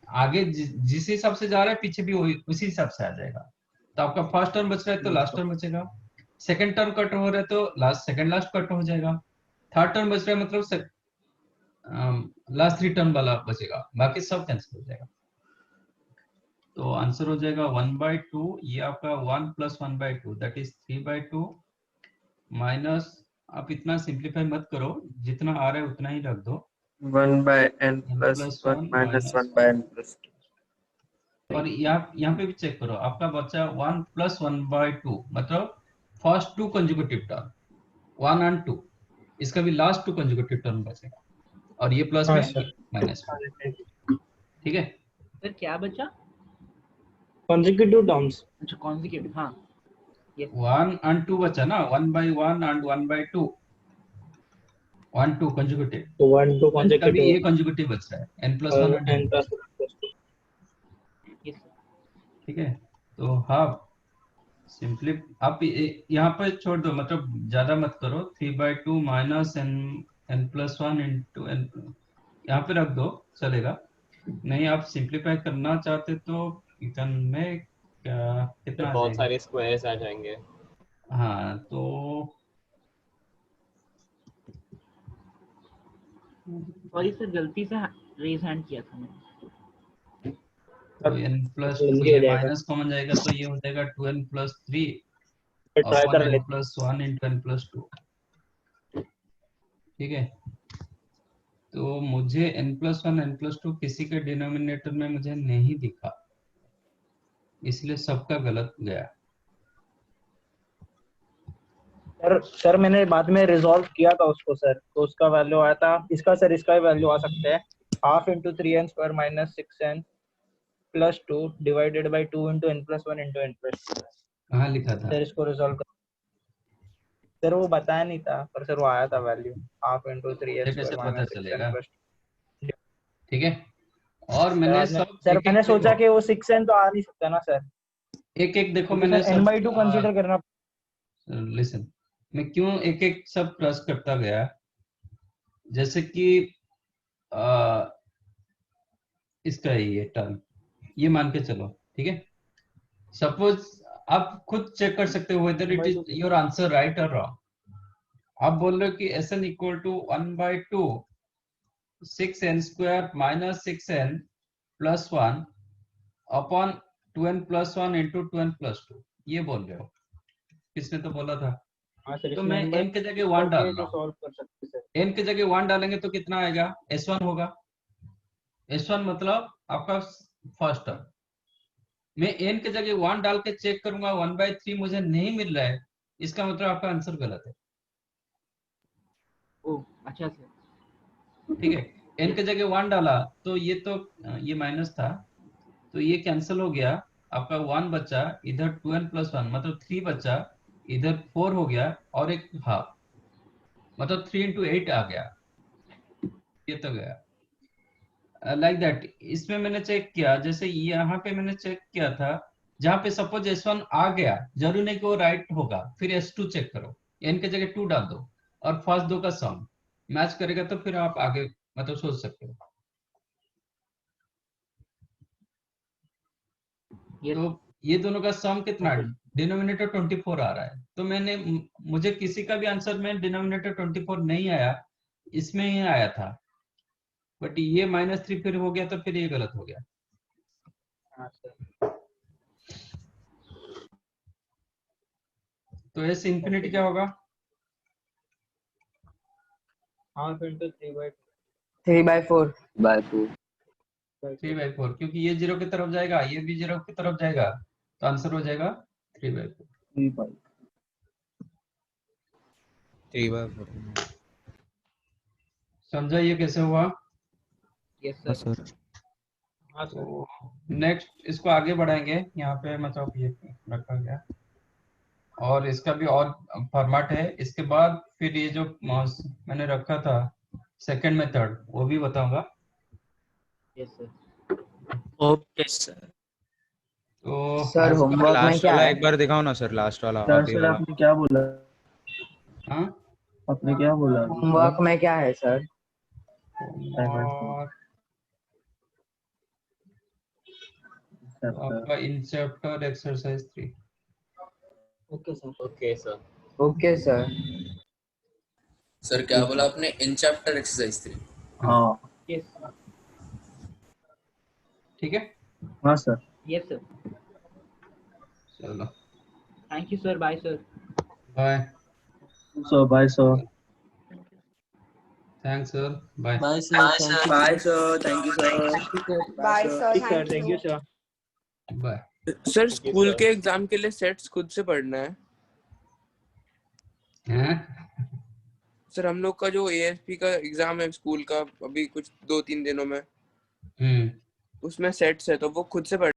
आगे जिस हिसाब से जा रहा है पीछे भी वही उसी हिसाब से आ जाएगा। तो आपका फर्स्ट टर्म बच रहा है तो लास्ट टर्म बचेगा, सेकंड टर्म कट हो रहा है तो सेकंड लास्ट कट हो जाएगा, थर्ड टर्म बच रहा है मतलब लास्ट 3 टर्म वाला बचेगा, बाकी सब कैंसिल हो जाएगा। तो आंसर हो जाएगा 1/2, ये आपका 1 plus 1/2 दैट इज 3/2 माइनस, आप इतना सिंप्लीफाई मत करो, जितना आ रहा है उतना ही रख दो, 1/n plus 1 minus 1/n plus 2। और यहाँ पे भी चेक करो, आपका बच्चा 1 plus 1/2 मतलब फर्स्ट 2 कंसेक्यूटिव टर्म 1 and 2, इसका भी लास्ट 2 कंसेक्यूटिव टर्म बचेगा, और ये प्लस में माइनस में। ठीक है सर, क्या बचा? consecutive terms। अच्छा, consecutive, हाँ। 1 and 2 बचा ना, 1/1 and 1/2, 1 2 कंसेक्यूटिव, तो 1 2 कभी consecutive ये कंसेक्यूटिव बच रहा है, n plus 1 and n plus 2। ठीक है, तो हाफ सिंपली आप यहाँ पे छोड़ दो, मतलब ज्यादा मत करो, 3/2 minus n plus 1 into n, यहाँ पे रख दो चलेगा, नहीं आप सिंप्लीफाई करना चाहते तो इकन में कितना बहुत सारे स्क्वायर्स आ जाएंगे। हाँ, तो सॉरी सर, गलती से रेज हैंड किया था मैंने। तो n plus 2 ये माइनस कॉमन जाएगा तो ये हो जाएगा 2n plus 3 upon n plus 1 into n plus 2। ठीक है, तो मुझे n plus 1 n plus 2 किसी के डिनोमिनेटर में मुझे नहीं दिखा, इसलिए सबका गलत गया। सर मैंने बाद में रिजॉल्व किया था उसको सर, तो उसका वैल्यू आया था इसका सर, इसका वैल्यू आ सकता है half into 3n square minus 6n plus 2 divided by 2 into n plus 1 into n plus 2। कहाँ लिखा था सर इसको रिजॉल्व कर सर, वो बताया नहीं था पर सर वो आया था वैल्यू हाफ इंटू 3n कैसे स्क्वायर पता माइनस 6n चलेगा? प्लस 2। ठीक है, और मैंने सब सर मैंने सोचा कि वो 6n तो आ नहीं सकता ना सर, एक एक देखो, मैंने n/2 कंसीडर करना। लिसन, मैं क्यों एक एक सब क्रॉस करता गया, जैसे कि इसका ये टर्म ये मान के चलो। ठीक है, सपोज आप खुद चेक कर सकते हो whether it is your answer right और रॉन्ग। आप बोल रहे हो कि Sn equal to 1/2 6n square minus 6n +1 upon 2n + 1 into 2n + 2, ये बोल रहे हो। किसने तो बोला था। हाँ सर, तो इसमें मैं नंबर n के जगह 1 डाल करके रहा तो हूँ। सॉल्व कर सकते सर। n के जगह 1 डालेंगे तो कितना आएगा, s1 होगा। s1 मतलब आपका फर्स्ट टर्म। मैं n के जगह 1 डाल के चेक करूंगा, 1/3 मुझे नहीं मिल रहा है, इसका मतलब आपका आंसर गलत है। ओ अच्छा सर। ठीक है, n के जगह 1 डाला तो ये माइनस था, तो ये कैंसिल हो गया, आपका 1 बचा, इधर 2n + 1 मतलब 3 बचा, इधर 4 हो गया और एक हाफ, मतलब 3 × 8 आ गया, ये तो गया। Like that. इसमें मैंने चेक किया, जैसे यहाँ पे मैंने चेक किया था, जहां पे सपोज s1 आ गया, जरूरी नहीं कि वो राइट होगा, फिर s2 चेक करो, n के जगह 2 डाल दो और फर्स्ट दो का सम मैच करेगा तो फिर आप आगे मतलब सोच सकते हो। तो ये दोनों का सम कितना, डिनोमिनेटर 24 आ रहा है, तो मुझे किसी का भी आंसर में डिनोमिनेटर 24 नहीं आया, इसमें ही आया था, बट ये -3 फिर हो गया, तो फिर ये गलत हो गया। हाँ सर। तो s इंफिनिटी क्या होगा, हाँ फिर तो 3/4 3/4 3/4, क्योंकि ये 0 की तरफ जाएगा, ये भी 0 की तरफ जाएगा, तो आंसर हो जाएगा 3/4। 3/4। समझा ये कैसे हुआ। यस हाँ सर। सर। हाँ सर। तो नेक्स्ट इसको आगे बढ़ाएंगे, यहाँ पे मतलब ये रखा गया, और इसका भी और फॉर्मेट है। इसके बाद फिर ये जो मैंने रखा था सेकंड मेथड, वो भी बताऊंगा। Yes sir. Okay sir. तो सर आज का होमवर्क में लास्ट क्या वाला है? एक बार दिखाओ ना सर, लास्ट वाला सर आगे सर वाला। आपने क्या बोला? हाँ, आपने क्या बोला? होमवर्क में क्या है सर? और आपका in chapter exercise 3। Okay sir. Okay sir. Okay sir. Sir क्या बोला आपने, इन चैप्टर एक्सरसाइज 3? हाँ यस ठीक है, हाँ सर। Yes sir. चलो thank you sir. Bye sir. Bye. So bye sir. Thanks sir, bye. Bye sir, thank you bye sir. Sir, thank you sir. Bye sir, ठीक sir, thank thank you. You sir. Bye. Sir Thank you, school sir. के exam के लिए sets खुद से पढ़ना है। हैं? Sir हम लोग का जो एएसपी का एग्जाम है स्कूल का, अभी कुछ 2-3 दिनों में, उसमें सेट्स है, तो वो खुद से पढ़